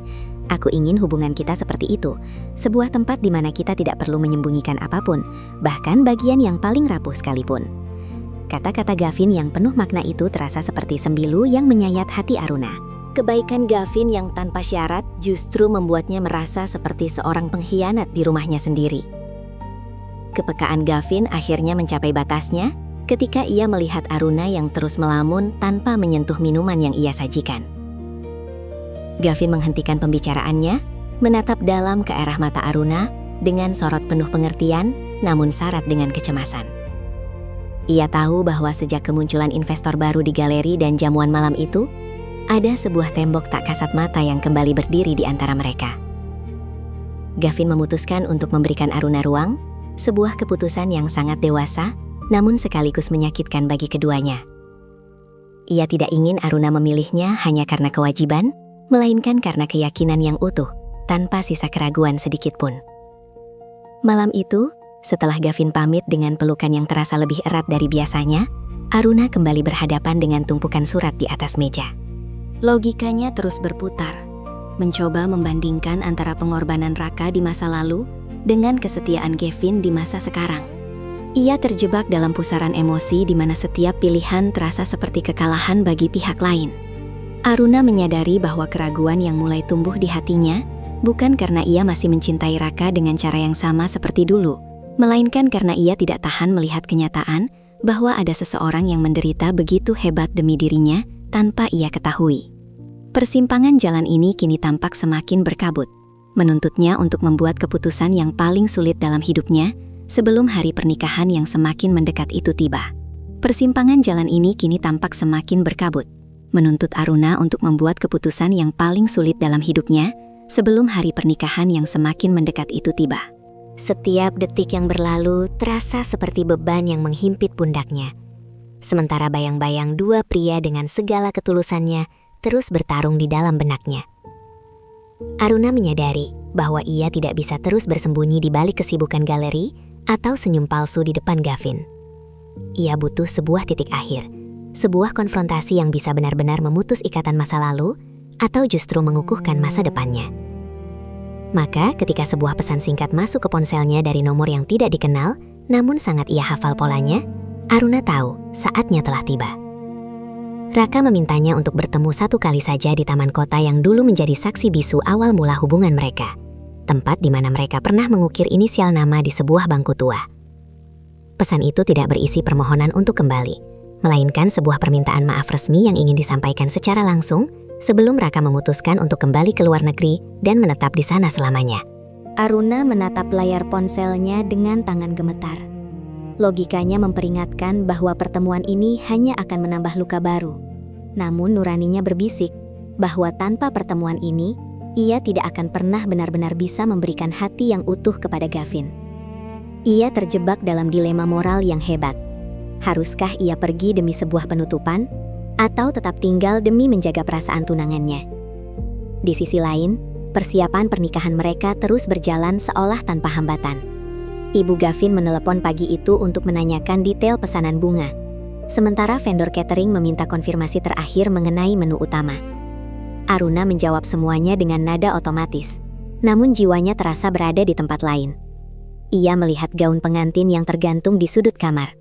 Aku ingin hubungan kita seperti itu, sebuah tempat di mana kita tidak perlu menyembunyikan apapun, bahkan bagian yang paling rapuh sekalipun. Kata-kata Gavin yang penuh makna itu terasa seperti sembilu yang menyayat hati Aruna. Kebaikan Gavin yang tanpa syarat justru membuatnya merasa seperti seorang pengkhianat di rumahnya sendiri. Kepekaan Gavin akhirnya mencapai batasnya ketika ia melihat Aruna yang terus melamun tanpa menyentuh minuman yang ia sajikan. Gavin menghentikan pembicaraannya, menatap dalam ke arah mata Aruna dengan sorot penuh pengertian namun syarat dengan kecemasan. Ia tahu bahwa sejak kemunculan investor baru di galeri dan jamuan malam itu, ada sebuah tembok tak kasat mata yang kembali berdiri di antara mereka. Gavin memutuskan untuk memberikan Aruna ruang, sebuah keputusan yang sangat dewasa, namun sekaligus menyakitkan bagi keduanya. Ia tidak ingin Aruna memilihnya hanya karena kewajiban, melainkan karena keyakinan yang utuh, tanpa sisa keraguan sedikit pun. Malam itu, setelah Gavin pamit dengan pelukan yang terasa lebih erat dari biasanya, Aruna kembali berhadapan dengan tumpukan surat di atas meja. Logikanya terus berputar, mencoba membandingkan antara pengorbanan Raka di masa lalu dengan kesetiaan Gavin di masa sekarang. Ia terjebak dalam pusaran emosi di mana setiap pilihan terasa seperti kekalahan bagi pihak lain. Aruna menyadari bahwa keraguan yang mulai tumbuh di hatinya bukan karena ia masih mencintai Raka dengan cara yang sama seperti dulu, melainkan karena ia tidak tahan melihat kenyataan bahwa ada seseorang yang menderita begitu hebat demi dirinya tanpa ia ketahui. Persimpangan jalan ini kini tampak semakin berkabut, menuntutnya untuk membuat keputusan yang paling sulit dalam hidupnya sebelum hari pernikahan yang semakin mendekat itu tiba. Persimpangan jalan ini kini tampak semakin berkabut, menuntut Aruna untuk membuat keputusan yang paling sulit dalam hidupnya sebelum hari pernikahan yang semakin mendekat itu tiba. Setiap detik yang berlalu terasa seperti beban yang menghimpit pundaknya. Sementara bayang-bayang dua pria dengan segala ketulusannya terus bertarung di dalam benaknya. Aruna menyadari bahwa ia tidak bisa terus bersembunyi di balik kesibukan galeri atau senyum palsu di depan Gavin. Ia butuh sebuah titik akhir, sebuah konfrontasi yang bisa benar-benar memutus ikatan masa lalu atau justru mengukuhkan masa depannya. Maka ketika sebuah pesan singkat masuk ke ponselnya dari nomor yang tidak dikenal, namun sangat ia hafal polanya, Aruna tahu saatnya telah tiba. Raka memintanya untuk bertemu satu kali saja di taman kota yang dulu menjadi saksi bisu awal mula hubungan mereka. Tempat di mana mereka pernah mengukir inisial nama di sebuah bangku tua. Pesan itu tidak berisi permohonan untuk kembali, melainkan sebuah permintaan maaf resmi yang ingin disampaikan secara langsung sebelum Raka memutuskan untuk kembali ke luar negeri dan menetap di sana selamanya. Aruna menatap layar ponselnya dengan tangan gemetar. Logikanya memperingatkan bahwa pertemuan ini hanya akan menambah luka baru. Namun nuraninya berbisik bahwa tanpa pertemuan ini, ia tidak akan pernah benar-benar bisa memberikan hati yang utuh kepada Gavin. Ia terjebak dalam dilema moral yang hebat. Haruskah ia pergi demi sebuah penutupan, atau tetap tinggal demi menjaga perasaan tunangannya? Di sisi lain, persiapan pernikahan mereka terus berjalan seolah tanpa hambatan. Ibu Gavin menelepon pagi itu untuk menanyakan detail pesanan bunga, sementara vendor catering meminta konfirmasi terakhir mengenai menu utama. Aruna menjawab semuanya dengan nada otomatis, namun jiwanya terasa berada di tempat lain. Ia melihat gaun pengantin yang tergantung di sudut kamar,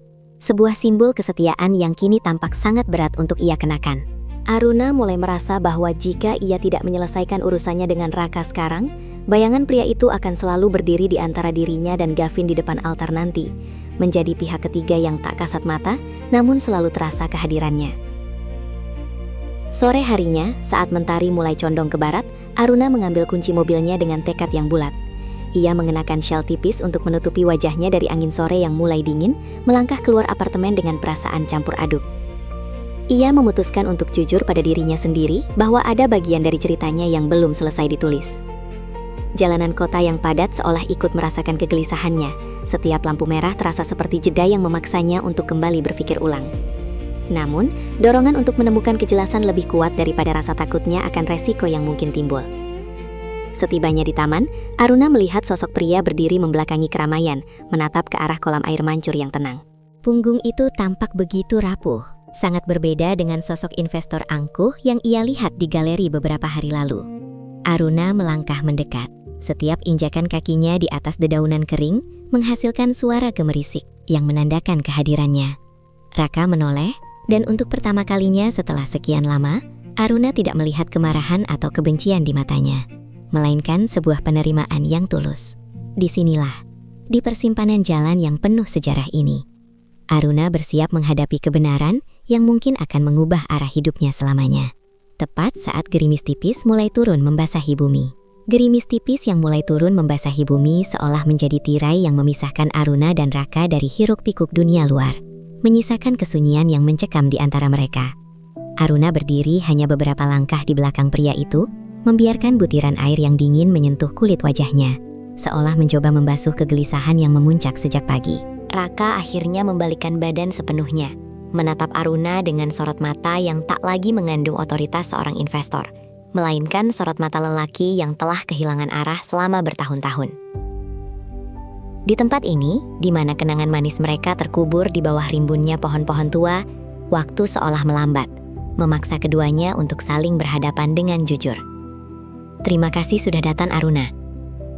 sebuah simbol kesetiaan yang kini tampak sangat berat untuk ia kenakan. Aruna mulai merasa bahwa jika ia tidak menyelesaikan urusannya dengan Raka sekarang, bayangan pria itu akan selalu berdiri di antara dirinya dan Gavin di depan altar nanti, menjadi pihak ketiga yang tak kasat mata, namun selalu terasa kehadirannya. Sore harinya, saat mentari mulai condong ke barat, Aruna mengambil kunci mobilnya dengan tekad yang bulat. Ia mengenakan syal tipis untuk menutupi wajahnya dari angin sore yang mulai dingin, melangkah keluar apartemen dengan perasaan campur aduk. Ia memutuskan untuk jujur pada dirinya sendiri bahwa ada bagian dari ceritanya yang belum selesai ditulis. Jalanan kota yang padat seolah ikut merasakan kegelisahannya. Setiap lampu merah terasa seperti jeda yang memaksanya untuk kembali berpikir ulang. Namun, dorongan untuk menemukan kejelasan lebih kuat daripada rasa takutnya akan resiko yang mungkin timbul. Setibanya di taman, Aruna melihat sosok pria berdiri membelakangi keramaian, menatap ke arah kolam air mancur yang tenang. Punggung itu tampak begitu rapuh, sangat berbeda dengan sosok investor angkuh yang ia lihat di galeri beberapa hari lalu. Aruna melangkah mendekat. Setiap injakan kakinya di atas dedaunan kering menghasilkan suara gemerisik yang menandakan kehadirannya. Raka menoleh, dan untuk pertama kalinya setelah sekian lama, Aruna tidak melihat kemarahan atau kebencian di matanya, melainkan sebuah penerimaan yang tulus. Disinilah, di persimpanan jalan yang penuh sejarah ini, Aruna bersiap menghadapi kebenaran yang mungkin akan mengubah arah hidupnya selamanya. Tepat saat gerimis tipis mulai turun membasahi bumi. Gerimis tipis yang mulai turun membasahi bumi seolah menjadi tirai yang memisahkan Aruna dan Raka dari hiruk-pikuk dunia luar, menyisakan kesunyian yang mencekam di antara mereka. Aruna berdiri hanya beberapa langkah di belakang pria itu, membiarkan butiran air yang dingin menyentuh kulit wajahnya, seolah mencoba membasuh kegelisahan yang memuncak sejak pagi. Raka akhirnya membalikkan badan sepenuhnya, menatap Aruna dengan sorot mata yang tak lagi mengandung otoritas seorang investor, melainkan sorot mata lelaki yang telah kehilangan arah selama bertahun-tahun. Di tempat ini, di mana kenangan manis mereka terkubur di bawah rimbunnya pohon-pohon tua, waktu seolah melambat, memaksa keduanya untuk saling berhadapan dengan jujur. "Terima kasih sudah datang, Aruna."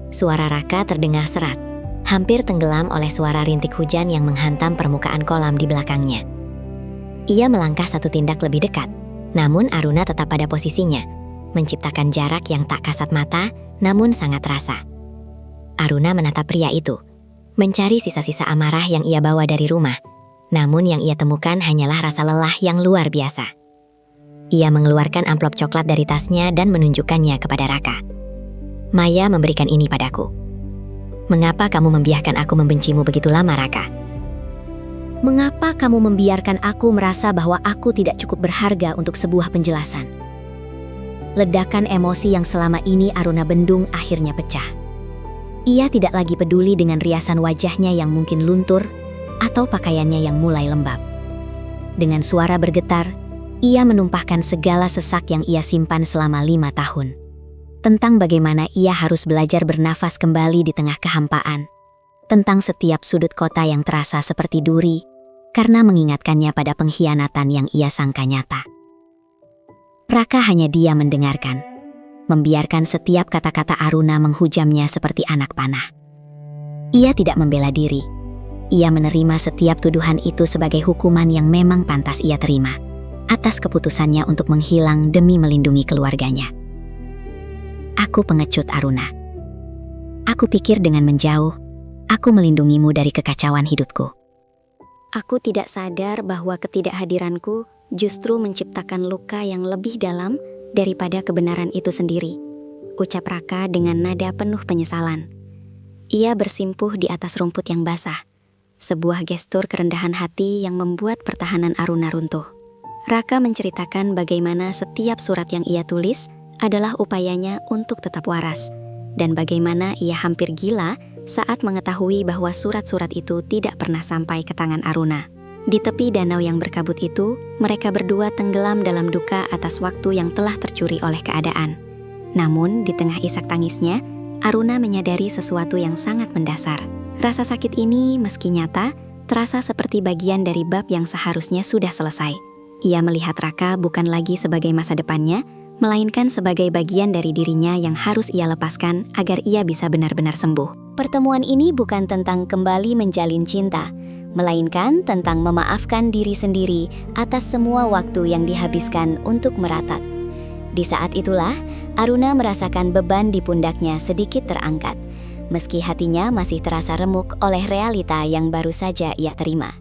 Suara Raka terdengar serat, hampir tenggelam oleh suara rintik hujan yang menghantam permukaan kolam di belakangnya. Ia melangkah satu tindak lebih dekat, namun Aruna tetap pada posisinya, menciptakan jarak yang tak kasat mata, namun sangat terasa. Aruna menatap pria itu, mencari sisa-sisa amarah yang ia bawa dari rumah. Namun yang ia temukan hanyalah rasa lelah yang luar biasa. Ia mengeluarkan amplop coklat dari tasnya dan menunjukkannya kepada Raka. "Maya memberikan ini padaku. Mengapa kamu membiarkan aku membencimu begitu lama, Raka?" Mengapa kamu membiarkan aku merasa bahwa aku tidak cukup berharga untuk sebuah penjelasan? Ledakan emosi yang selama ini Aruna bendung akhirnya pecah. Ia tidak lagi peduli dengan riasan wajahnya yang mungkin luntur atau pakaiannya yang mulai lembab. Dengan suara bergetar, ia menumpahkan segala sesak yang ia simpan selama 5 tahun. Tentang bagaimana ia harus belajar bernafas kembali di tengah kehampaan. Tentang setiap sudut kota yang terasa seperti duri, karena mengingatkannya pada pengkhianatan yang ia sangka nyata. Raka hanya diam mendengarkan, membiarkan setiap kata-kata Aruna menghujamnya seperti anak panah. Ia tidak membela diri. Ia menerima setiap tuduhan itu sebagai hukuman yang memang pantas ia terima, atas keputusannya untuk menghilang demi melindungi keluarganya. "Aku pengecut, Aruna. Aku pikir dengan menjauh, aku melindungimu dari kekacauan hidupku. Aku tidak sadar bahwa ketidakhadiranku justru menciptakan luka yang lebih dalam daripada kebenaran itu sendiri," ucap Raka dengan nada penuh penyesalan. Ia bersimpuh di atas rumput yang basah, sebuah gestur kerendahan hati yang membuat pertahanan Aruna runtuh. Raka menceritakan bagaimana setiap surat yang ia tulis adalah upayanya untuk tetap waras, dan bagaimana ia hampir gila saat mengetahui bahwa surat-surat itu tidak pernah sampai ke tangan Aruna. Di tepi danau yang berkabut itu, mereka berdua tenggelam dalam duka atas waktu yang telah tercuri oleh keadaan. Namun, di tengah isak tangisnya, Aruna menyadari sesuatu yang sangat mendasar. Rasa sakit ini, meski nyata, terasa seperti bagian dari bab yang seharusnya sudah selesai. Ia melihat Raka bukan lagi sebagai masa depannya, melainkan sebagai bagian dari dirinya yang harus ia lepaskan agar ia bisa benar-benar sembuh. Pertemuan ini bukan tentang kembali menjalin cinta, melainkan tentang memaafkan diri sendiri atas semua waktu yang dihabiskan untuk meratat. Di saat itulah, Aruna merasakan beban di pundaknya sedikit terangkat, meski hatinya masih terasa remuk oleh realita yang baru saja ia terima.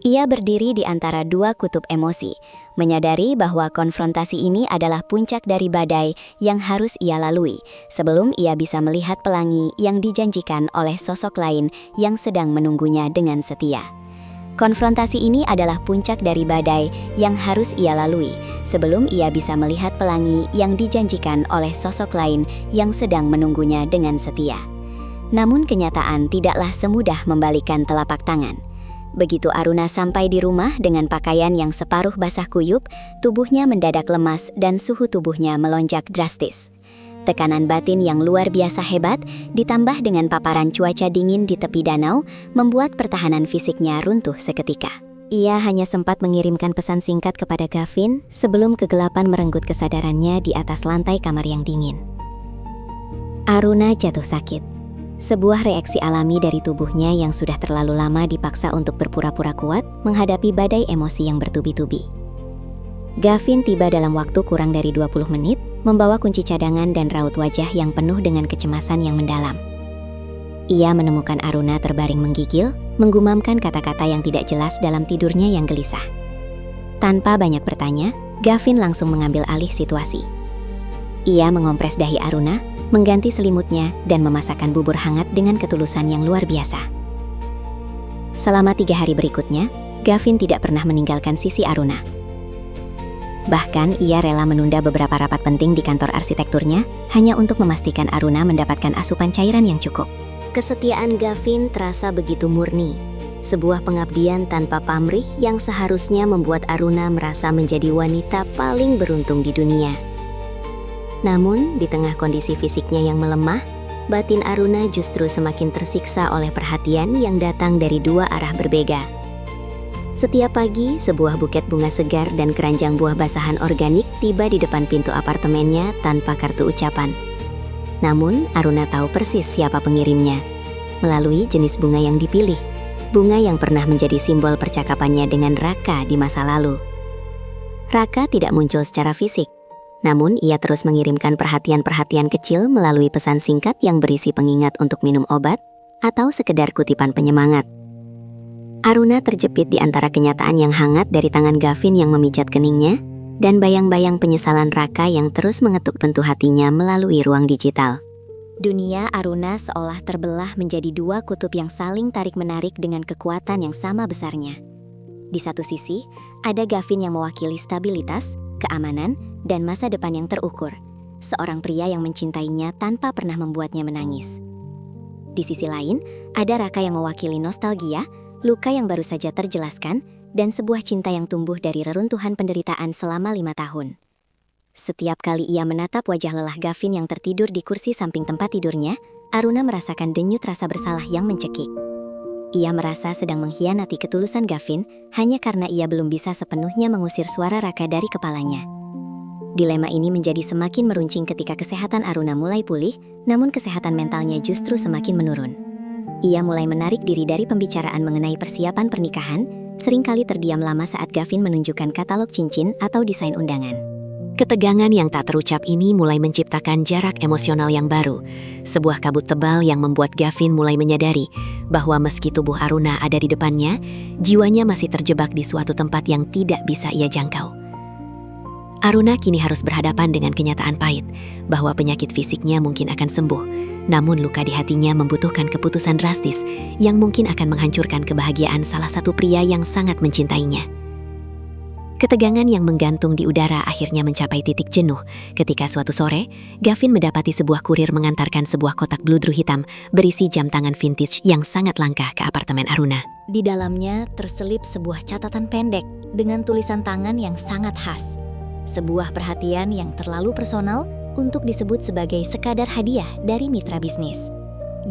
Ia berdiri di antara dua kutub emosi, menyadari bahwa konfrontasi ini adalah puncak dari badai yang harus ia lalui sebelum ia bisa melihat pelangi yang dijanjikan oleh sosok lain yang sedang menunggunya dengan setia. Konfrontasi ini adalah puncak dari badai yang harus ia lalui sebelum ia bisa melihat pelangi yang dijanjikan oleh sosok lain yang sedang menunggunya dengan setia. Namun kenyataan tidaklah semudah membalikkan telapak tangan. Begitu Aruna sampai di rumah dengan pakaian yang separuh basah kuyup, tubuhnya mendadak lemas dan suhu tubuhnya melonjak drastis. Tekanan batin yang luar biasa hebat, ditambah dengan paparan cuaca dingin di tepi danau, membuat pertahanan fisiknya runtuh seketika. Ia hanya sempat mengirimkan pesan singkat kepada Gavin sebelum kegelapan merenggut kesadarannya di atas lantai kamar yang dingin. Aruna jatuh sakit. Sebuah reaksi alami dari tubuhnya yang sudah terlalu lama dipaksa untuk berpura-pura kuat menghadapi badai emosi yang bertubi-tubi. Gavin tiba dalam waktu kurang dari 20 menit, membawa kunci cadangan dan raut wajah yang penuh dengan kecemasan yang mendalam. Ia menemukan Aruna terbaring menggigil, menggumamkan kata-kata yang tidak jelas dalam tidurnya yang gelisah. Tanpa banyak bertanya, Gavin langsung mengambil alih situasi. Ia mengompres dahi Aruna, mengganti selimutnya, dan memasakkan bubur hangat dengan ketulusan yang luar biasa. Selama 3 hari berikutnya, Gavin tidak pernah meninggalkan sisi Aruna. Bahkan ia rela menunda beberapa rapat penting di kantor arsitekturnya, hanya untuk memastikan Aruna mendapatkan asupan cairan yang cukup. Kesetiaan Gavin terasa begitu murni, sebuah pengabdian tanpa pamrih yang seharusnya membuat Aruna merasa menjadi wanita paling beruntung di dunia. Namun, di tengah kondisi fisiknya yang melemah, batin Aruna justru semakin tersiksa oleh perhatian yang datang dari dua arah berbeda. Setiap pagi, sebuah buket bunga segar dan keranjang buah basahan organik tiba di depan pintu apartemennya tanpa kartu ucapan. Namun, Aruna tahu persis siapa pengirimnya. Melalui jenis bunga yang dipilih, bunga yang pernah menjadi simbol percakapannya dengan Raka di masa lalu. Raka tidak muncul secara fisik, namun ia terus mengirimkan perhatian-perhatian kecil melalui pesan singkat yang berisi pengingat untuk minum obat atau sekedar kutipan penyemangat. Aruna terjepit di antara kenyataan yang hangat dari tangan Gavin yang memijat keningnya dan bayang-bayang penyesalan Raka yang terus mengetuk pintu hatinya melalui ruang digital. Dunia Aruna seolah terbelah menjadi dua kutub yang saling tarik-menarik dengan kekuatan yang sama besarnya. Di satu sisi, ada Gavin yang mewakili stabilitas, keamanan, dan masa depan yang terukur. Seorang pria yang mencintainya tanpa pernah membuatnya menangis. Di sisi lain, ada Raka yang mewakili nostalgia, luka yang baru saja terjelaskan, dan sebuah cinta yang tumbuh dari reruntuhan penderitaan selama 5 tahun. Setiap kali ia menatap wajah lelah Gavin yang tertidur di kursi samping tempat tidurnya, Aruna merasakan denyut rasa bersalah yang mencekik. Ia merasa sedang mengkhianati ketulusan Gavin hanya karena ia belum bisa sepenuhnya mengusir suara Raka dari kepalanya. Dilema ini menjadi semakin meruncing ketika kesehatan Aruna mulai pulih, namun kesehatan mentalnya justru semakin menurun. Ia mulai menarik diri dari pembicaraan mengenai persiapan pernikahan, seringkali terdiam lama saat Gavin menunjukkan katalog cincin atau desain undangan. Ketegangan yang tak terucap ini mulai menciptakan jarak emosional yang baru, sebuah kabut tebal yang membuat Gavin mulai menyadari bahwa meski tubuh Aruna ada di depannya, jiwanya masih terjebak di suatu tempat yang tidak bisa ia jangkau. Aruna kini harus berhadapan dengan kenyataan pahit bahwa penyakit fisiknya mungkin akan sembuh, namun luka di hatinya membutuhkan keputusan drastis yang mungkin akan menghancurkan kebahagiaan salah satu pria yang sangat mencintainya. Ketegangan yang menggantung di udara akhirnya mencapai titik jenuh ketika suatu sore, Gavin mendapati sebuah kurir mengantarkan sebuah kotak bludru hitam berisi jam tangan vintage yang sangat langka ke apartemen Aruna. Di dalamnya terselip sebuah catatan pendek dengan tulisan tangan yang sangat khas. Sebuah perhatian yang terlalu personal untuk disebut sebagai sekadar hadiah dari mitra bisnis.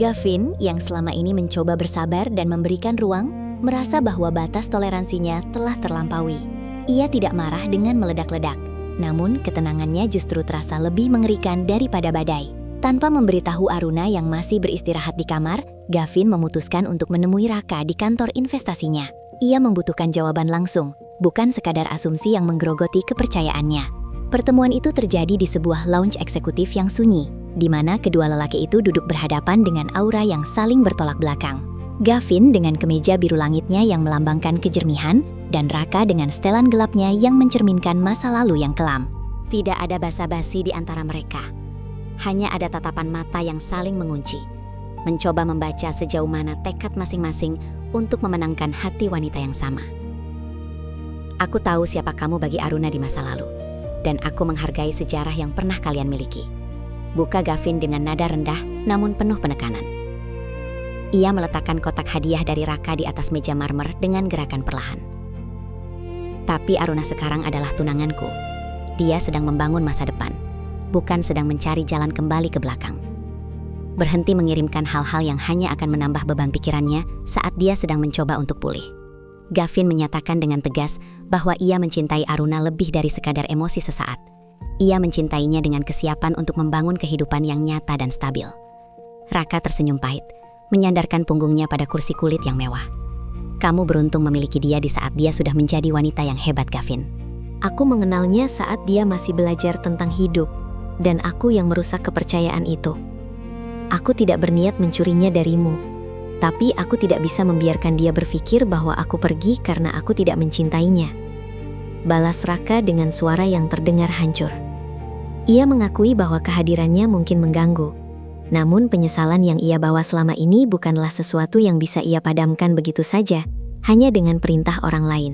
Gavin yang selama ini mencoba bersabar dan memberikan ruang, merasa bahwa batas toleransinya telah terlampaui. Ia tidak marah dengan meledak-ledak, namun ketenangannya justru terasa lebih mengerikan daripada badai. Tanpa memberitahu Aruna yang masih beristirahat di kamar, Gavin memutuskan untuk menemui Raka di kantor investasinya. Ia membutuhkan jawaban langsung, bukan sekadar asumsi yang menggerogoti kepercayaannya. Pertemuan itu terjadi di sebuah lounge eksekutif yang sunyi, di mana kedua lelaki itu duduk berhadapan dengan aura yang saling bertolak belakang. Gavin dengan kemeja biru langitnya yang melambangkan kejernihan, dan Raka dengan setelan gelapnya yang mencerminkan masa lalu yang kelam. Tidak ada basa-basi di antara mereka. Hanya ada tatapan mata yang saling mengunci, mencoba membaca sejauh mana tekad masing-masing untuk memenangkan hati wanita yang sama. Aku tahu siapa kamu bagi Aruna di masa lalu, dan aku menghargai sejarah yang pernah kalian miliki. Buka Gavin dengan nada rendah namun penuh penekanan. Ia meletakkan kotak hadiah dari Raka di atas meja marmer dengan gerakan perlahan. Tapi Aruna sekarang adalah tunanganku. Dia sedang membangun masa depan, bukan sedang mencari jalan kembali ke belakang. Berhenti mengirimkan hal-hal yang hanya akan menambah beban pikirannya saat dia sedang mencoba untuk pulih. Gavin menyatakan dengan tegas bahwa ia mencintai Aruna lebih dari sekadar emosi sesaat. Ia mencintainya dengan kesiapan untuk membangun kehidupan yang nyata dan stabil. Raka tersenyum pahit, menyandarkan punggungnya pada kursi kulit yang mewah. Kamu beruntung memiliki dia di saat dia sudah menjadi wanita yang hebat, Gavin. Aku mengenalnya saat dia masih belajar tentang hidup, dan aku yang merusak kepercayaan itu. Aku tidak berniat mencurinya darimu, tapi aku tidak bisa membiarkan dia berpikir bahwa aku pergi karena aku tidak mencintainya. Balas Raka dengan suara yang terdengar hancur. Ia mengakui bahwa kehadirannya mungkin mengganggu, namun penyesalan yang ia bawa selama ini bukanlah sesuatu yang bisa ia padamkan begitu saja, hanya dengan perintah orang lain.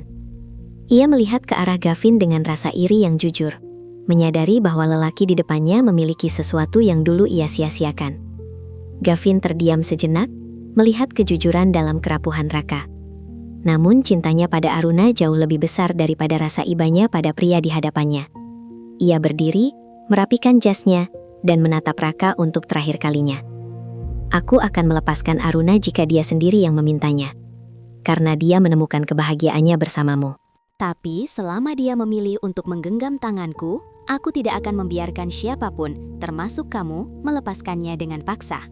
Ia melihat ke arah Gavin dengan rasa iri yang jujur, menyadari bahwa lelaki di depannya memiliki sesuatu yang dulu ia sia-siakan. Gavin terdiam sejenak, melihat kejujuran dalam kerapuhan Raka. Namun cintanya pada Aruna jauh lebih besar daripada rasa ibanya pada pria di hadapannya. Ia berdiri, merapikan jasnya, dan menatap Raka untuk terakhir kalinya. Aku akan melepaskan Aruna jika dia sendiri yang memintanya. Karena dia menemukan kebahagiaannya bersamamu. Tapi selama dia memilih untuk menggenggam tanganku, aku tidak akan membiarkan siapapun, termasuk kamu, melepaskannya dengan paksa.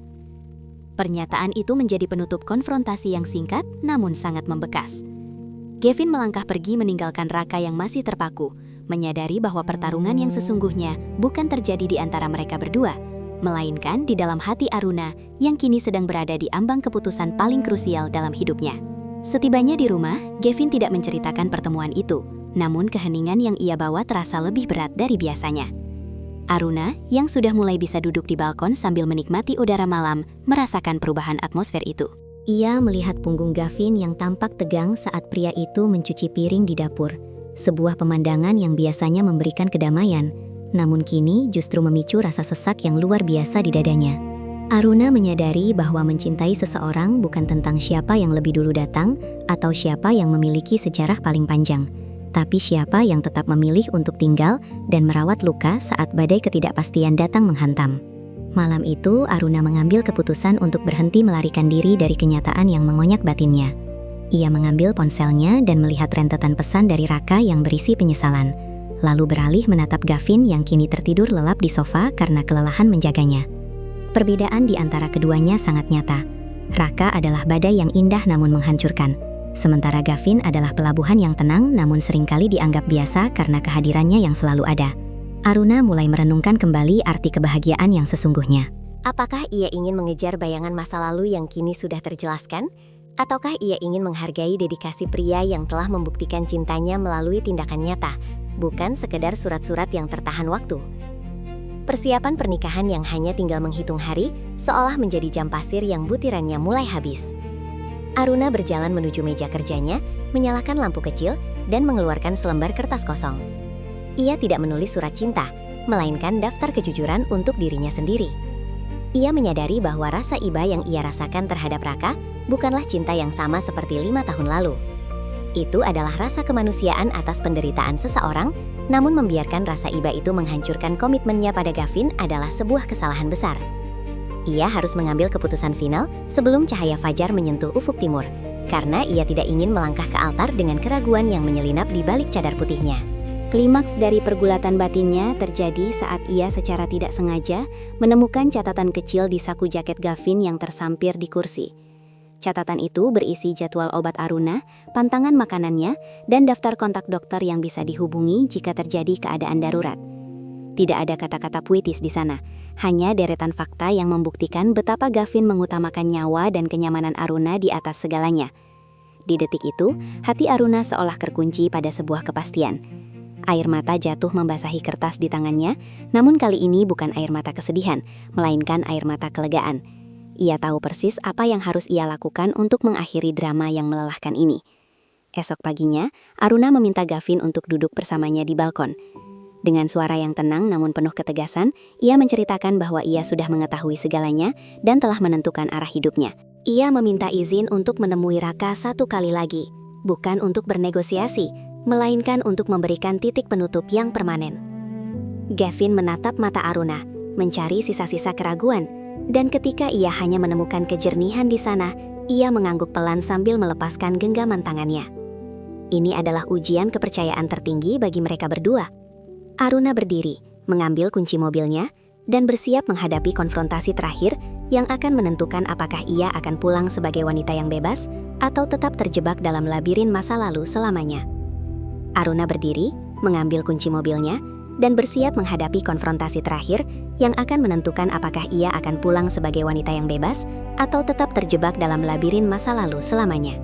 Pernyataan itu menjadi penutup konfrontasi yang singkat namun sangat membekas. Gavin melangkah pergi meninggalkan Raka yang masih terpaku, menyadari bahwa pertarungan yang sesungguhnya bukan terjadi di antara mereka berdua, melainkan di dalam hati Aruna yang kini sedang berada di ambang keputusan paling krusial dalam hidupnya. Setibanya di rumah, Gavin tidak menceritakan pertemuan itu, namun keheningan yang ia bawa terasa lebih berat dari biasanya. Aruna, yang sudah mulai bisa duduk di balkon sambil menikmati udara malam, merasakan perubahan atmosfer itu. Ia melihat punggung Gavin yang tampak tegang saat pria itu mencuci piring di dapur. Sebuah pemandangan yang biasanya memberikan kedamaian, namun kini justru memicu rasa sesak yang luar biasa di dadanya. Aruna menyadari bahwa mencintai seseorang bukan tentang siapa yang lebih dulu datang atau siapa yang memiliki sejarah paling panjang, tapi siapa yang tetap memilih untuk tinggal dan merawat luka saat badai ketidakpastian datang menghantam. Malam itu, Aruna mengambil keputusan untuk berhenti melarikan diri dari kenyataan yang mengonyak batinnya. Ia mengambil ponselnya dan melihat rentetan pesan dari Raka yang berisi penyesalan, lalu beralih menatap Gavin yang kini tertidur lelap di sofa karena kelelahan menjaganya. Perbedaan di antara keduanya sangat nyata. Raka adalah badai yang indah namun menghancurkan, sementara Gavin adalah pelabuhan yang tenang namun seringkali dianggap biasa karena kehadirannya yang selalu ada. Aruna mulai merenungkan kembali arti kebahagiaan yang sesungguhnya. Apakah ia ingin mengejar bayangan masa lalu yang kini sudah terjelaskan? Ataukah ia ingin menghargai dedikasi pria yang telah membuktikan cintanya melalui tindakan nyata, bukan sekedar surat-surat yang tertahan waktu? Persiapan pernikahan yang hanya tinggal menghitung hari, seolah menjadi jam pasir yang butirannya mulai habis. Aruna berjalan menuju meja kerjanya, menyalakan lampu kecil, dan mengeluarkan selembar kertas kosong. Ia tidak menulis surat cinta, melainkan daftar kejujuran untuk dirinya sendiri. Ia menyadari bahwa rasa iba yang ia rasakan terhadap Raka bukanlah cinta yang sama seperti 5 tahun lalu. Itu adalah rasa kemanusiaan atas penderitaan seseorang, namun membiarkan rasa iba itu menghancurkan komitmennya pada Gavin adalah sebuah kesalahan besar. Ia harus mengambil keputusan final sebelum cahaya fajar menyentuh ufuk timur, karena ia tidak ingin melangkah ke altar dengan keraguan yang menyelinap di balik cadar putihnya. Klimaks dari pergulatan batinnya terjadi saat ia secara tidak sengaja menemukan catatan kecil di saku jaket Gavin yang tersampir di kursi. Catatan itu berisi jadwal obat Aruna, pantangan makanannya, dan daftar kontak dokter yang bisa dihubungi jika terjadi keadaan darurat. Tidak ada kata-kata puitis di sana, hanya deretan fakta yang membuktikan betapa Gavin mengutamakan nyawa dan kenyamanan Aruna di atas segalanya. Di detik itu, hati Aruna seolah terkunci pada sebuah kepastian. Air mata jatuh membasahi kertas di tangannya, namun kali ini bukan air mata kesedihan, melainkan air mata kelegaan. Ia tahu persis apa yang harus ia lakukan untuk mengakhiri drama yang melelahkan ini. Esok paginya, Aruna meminta Gavin untuk duduk bersamanya di balkon. Dengan suara yang tenang namun penuh ketegasan, ia menceritakan bahwa ia sudah mengetahui segalanya dan telah menentukan arah hidupnya. Ia meminta izin untuk menemui Raka 1 kali lagi, bukan untuk bernegosiasi, melainkan untuk memberikan titik penutup yang permanen. Gavin menatap mata Aruna, mencari sisa-sisa keraguan, dan ketika ia hanya menemukan kejernihan di sana, ia mengangguk pelan sambil melepaskan genggaman tangannya. Ini adalah ujian kepercayaan tertinggi bagi mereka berdua. Aruna berdiri, mengambil kunci mobilnya, dan bersiap menghadapi konfrontasi terakhir yang akan menentukan apakah ia akan pulang sebagai wanita yang bebas atau tetap terjebak dalam labirin masa lalu selamanya. Aruna berdiri, mengambil kunci mobilnya, dan bersiap menghadapi konfrontasi terakhir yang akan menentukan apakah ia akan pulang sebagai wanita yang bebas atau tetap terjebak dalam labirin masa lalu selamanya.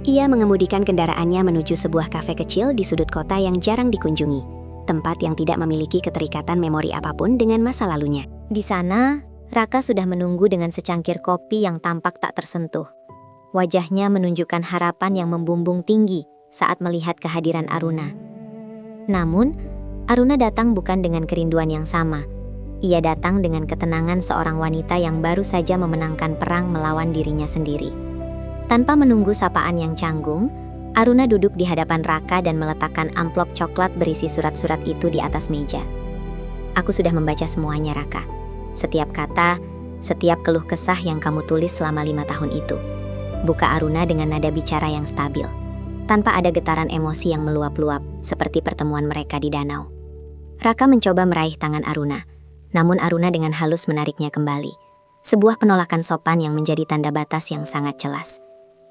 Ia mengemudikan kendaraannya menuju sebuah kafe kecil di sudut kota yang jarang dikunjungi, tempat yang tidak memiliki keterikatan memori apapun dengan masa lalunya. Di sana, Raka sudah menunggu dengan secangkir kopi yang tampak tak tersentuh. Wajahnya menunjukkan harapan yang membumbung tinggi saat melihat kehadiran Aruna. Namun, Aruna datang bukan dengan kerinduan yang sama. Ia datang dengan ketenangan seorang wanita yang baru saja memenangkan perang melawan dirinya sendiri. Tanpa menunggu sapaan yang canggung, Aruna duduk di hadapan Raka dan meletakkan amplop coklat berisi surat-surat itu di atas meja. Aku sudah membaca semuanya, Raka. Setiap kata, setiap keluh kesah yang kamu tulis selama 5 tahun itu. Buka Aruna dengan nada bicara yang stabil, tanpa ada getaran emosi yang meluap-luap seperti pertemuan mereka di danau. Raka mencoba meraih tangan Aruna, namun Aruna dengan halus menariknya kembali. Sebuah penolakan sopan yang menjadi tanda batas yang sangat jelas.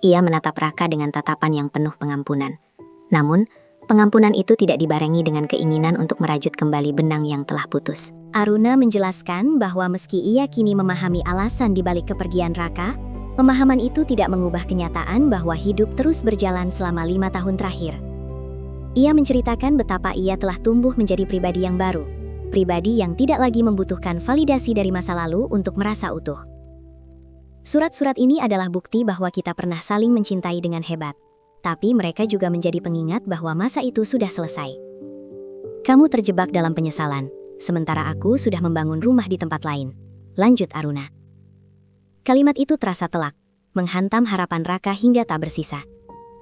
Ia menatap Raka dengan tatapan yang penuh pengampunan. Namun, pengampunan itu tidak dibarengi dengan keinginan untuk merajut kembali benang yang telah putus. Aruna menjelaskan bahwa meski ia kini memahami alasan dibalik kepergian Raka, pemahaman itu tidak mengubah kenyataan bahwa hidup terus berjalan selama 5 tahun terakhir. Ia menceritakan betapa ia telah tumbuh menjadi pribadi yang baru, pribadi yang tidak lagi membutuhkan validasi dari masa lalu untuk merasa utuh. Surat-surat ini adalah bukti bahwa kita pernah saling mencintai dengan hebat, tapi mereka juga menjadi pengingat bahwa masa itu sudah selesai. Kamu terjebak dalam penyesalan, sementara aku sudah membangun rumah di tempat lain, lanjut Aruna. Kalimat itu terasa telak, menghantam harapan Raka hingga tak bersisa.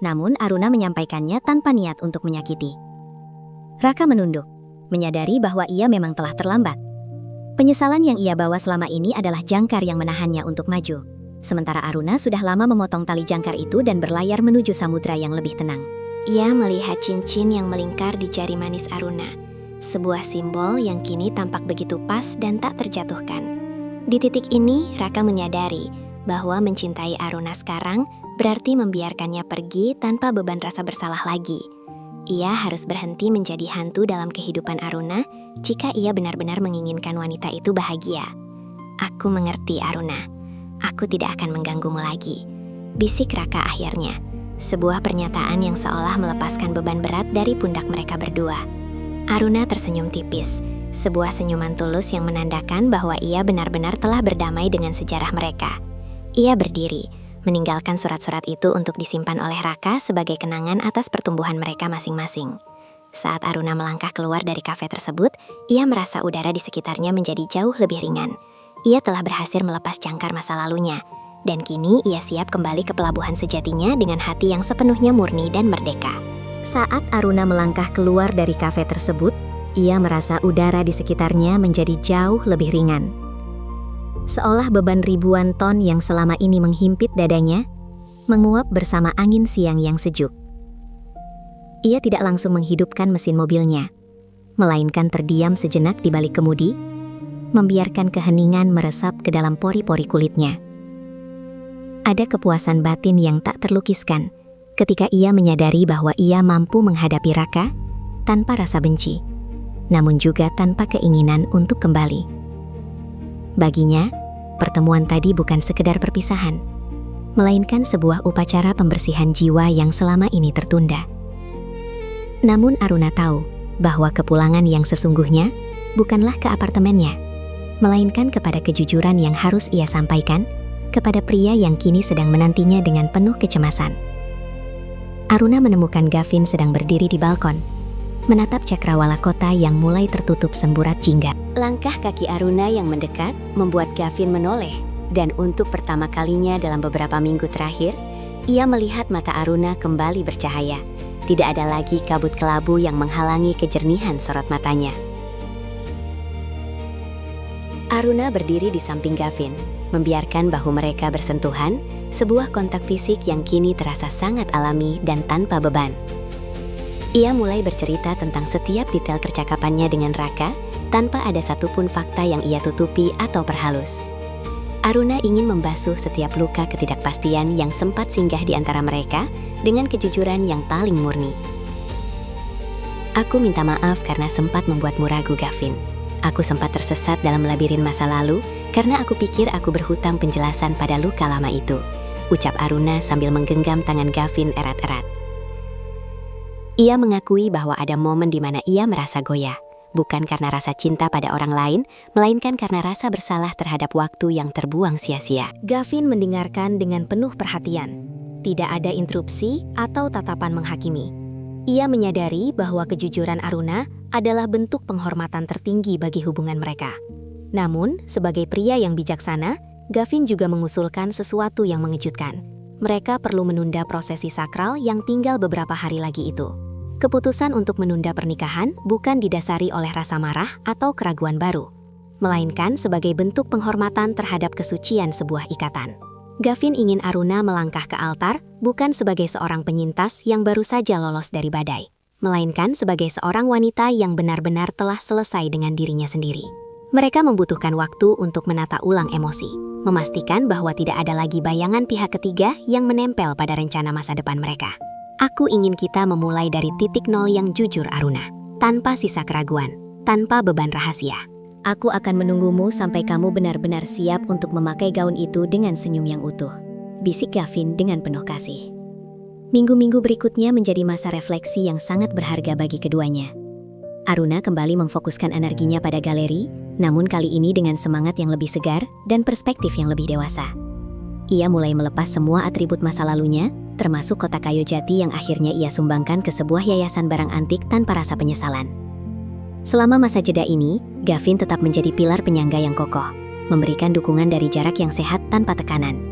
Namun Aruna menyampaikannya tanpa niat untuk menyakiti. Raka menunduk, menyadari bahwa ia memang telah terlambat. Penyesalan yang ia bawa selama ini adalah jangkar yang menahannya untuk maju. Sementara Aruna sudah lama memotong tali jangkar itu dan berlayar menuju samudra yang lebih tenang. Ia melihat cincin yang melingkar di jari manis Aruna, sebuah simbol yang kini tampak begitu pas dan tak terjatuhkan. Di titik ini, Raka menyadari bahwa mencintai Aruna sekarang berarti membiarkannya pergi tanpa beban rasa bersalah lagi. Ia harus berhenti menjadi hantu dalam kehidupan Aruna jika ia benar-benar menginginkan wanita itu bahagia. Aku mengerti Aruna. Aku tidak akan mengganggumu lagi, bisik Raka akhirnya. Sebuah pernyataan yang seolah melepaskan beban berat dari pundak mereka berdua. Aruna tersenyum tipis, sebuah senyuman tulus yang menandakan bahwa ia benar-benar telah berdamai dengan sejarah mereka. Ia berdiri, meninggalkan surat-surat itu untuk disimpan oleh Raka sebagai kenangan atas pertumbuhan mereka masing-masing. Saat Aruna melangkah keluar dari kafe tersebut, ia merasa udara di sekitarnya menjadi jauh lebih ringan. Ia telah berhasil melepas jangkar masa lalunya, dan kini ia siap kembali ke pelabuhan sejatinya dengan hati yang sepenuhnya murni dan merdeka. Saat Aruna melangkah keluar dari kafe tersebut, ia merasa udara di sekitarnya menjadi jauh lebih ringan. Seolah beban ribuan ton yang selama ini menghimpit dadanya, menguap bersama angin siang yang sejuk. Ia tidak langsung menghidupkan mesin mobilnya, melainkan terdiam sejenak di balik kemudi, membiarkan keheningan meresap ke dalam pori-pori kulitnya. Ada kepuasan batin yang tak terlukiskan ketika ia menyadari bahwa ia mampu menghadapi Raka tanpa rasa benci, namun juga tanpa keinginan untuk kembali. Baginya, pertemuan tadi bukan sekedar perpisahan, melainkan sebuah upacara pembersihan jiwa yang selama ini tertunda. Namun Aruna tahu bahwa kepulangan yang sesungguhnya bukanlah ke apartemennya, melainkan kepada kejujuran yang harus ia sampaikan kepada pria yang kini sedang menantinya dengan penuh kecemasan. Aruna menemukan Gavin sedang berdiri di balkon, menatap cakrawala kota yang mulai tertutup semburat jingga. Langkah kaki Aruna yang mendekat membuat Gavin menoleh, dan untuk pertama kalinya dalam beberapa minggu terakhir, ia melihat mata Aruna kembali bercahaya. Tidak ada lagi kabut kelabu yang menghalangi kejernihan sorot matanya. Aruna berdiri di samping Gavin, membiarkan bahu mereka bersentuhan, sebuah kontak fisik yang kini terasa sangat alami dan tanpa beban. Ia mulai bercerita tentang setiap detail percakapannya dengan Raka, tanpa ada satupun fakta yang ia tutupi atau perhalus. Aruna ingin membasuh setiap luka ketidakpastian yang sempat singgah di antara mereka dengan kejujuran yang paling murni. Aku minta maaf karena sempat membuatmu ragu, Gavin. Aku sempat tersesat dalam labirin masa lalu karena aku pikir aku berhutang penjelasan pada luka lama itu, ucap Aruna sambil menggenggam tangan Gavin erat-erat. Ia mengakui bahwa ada momen di mana ia merasa goyah, bukan karena rasa cinta pada orang lain, melainkan karena rasa bersalah terhadap waktu yang terbuang sia-sia. Gavin mendengarkan dengan penuh perhatian. Tidak ada interupsi atau tatapan menghakimi. Ia menyadari bahwa kejujuran Aruna adalah bentuk penghormatan tertinggi bagi hubungan mereka. Namun, sebagai pria yang bijaksana, Gavin juga mengusulkan sesuatu yang mengejutkan. Mereka perlu menunda prosesi sakral yang tinggal beberapa hari lagi itu. Keputusan untuk menunda pernikahan bukan didasari oleh rasa marah atau keraguan baru, melainkan sebagai bentuk penghormatan terhadap kesucian sebuah ikatan. Gavin ingin Aruna melangkah ke altar bukan sebagai seorang penyintas yang baru saja lolos dari badai, melainkan sebagai seorang wanita yang benar-benar telah selesai dengan dirinya sendiri. Mereka membutuhkan waktu untuk menata ulang emosi, memastikan bahwa tidak ada lagi bayangan pihak ketiga yang menempel pada rencana masa depan mereka. Aku ingin kita memulai dari titik nol yang jujur, Aruna, tanpa sisa keraguan, tanpa beban rahasia. Aku akan menunggumu sampai kamu benar-benar siap untuk memakai gaun itu dengan senyum yang utuh, bisik Gavin dengan penuh kasih. Minggu-minggu berikutnya menjadi masa refleksi yang sangat berharga bagi keduanya. Aruna kembali memfokuskan energinya pada galeri, namun kali ini dengan semangat yang lebih segar dan perspektif yang lebih dewasa. Ia mulai melepas semua atribut masa lalunya, termasuk kotak kayu jati yang akhirnya ia sumbangkan ke sebuah yayasan barang antik tanpa rasa penyesalan. Selama masa jeda ini, Gavin tetap menjadi pilar penyangga yang kokoh, memberikan dukungan dari jarak yang sehat tanpa tekanan.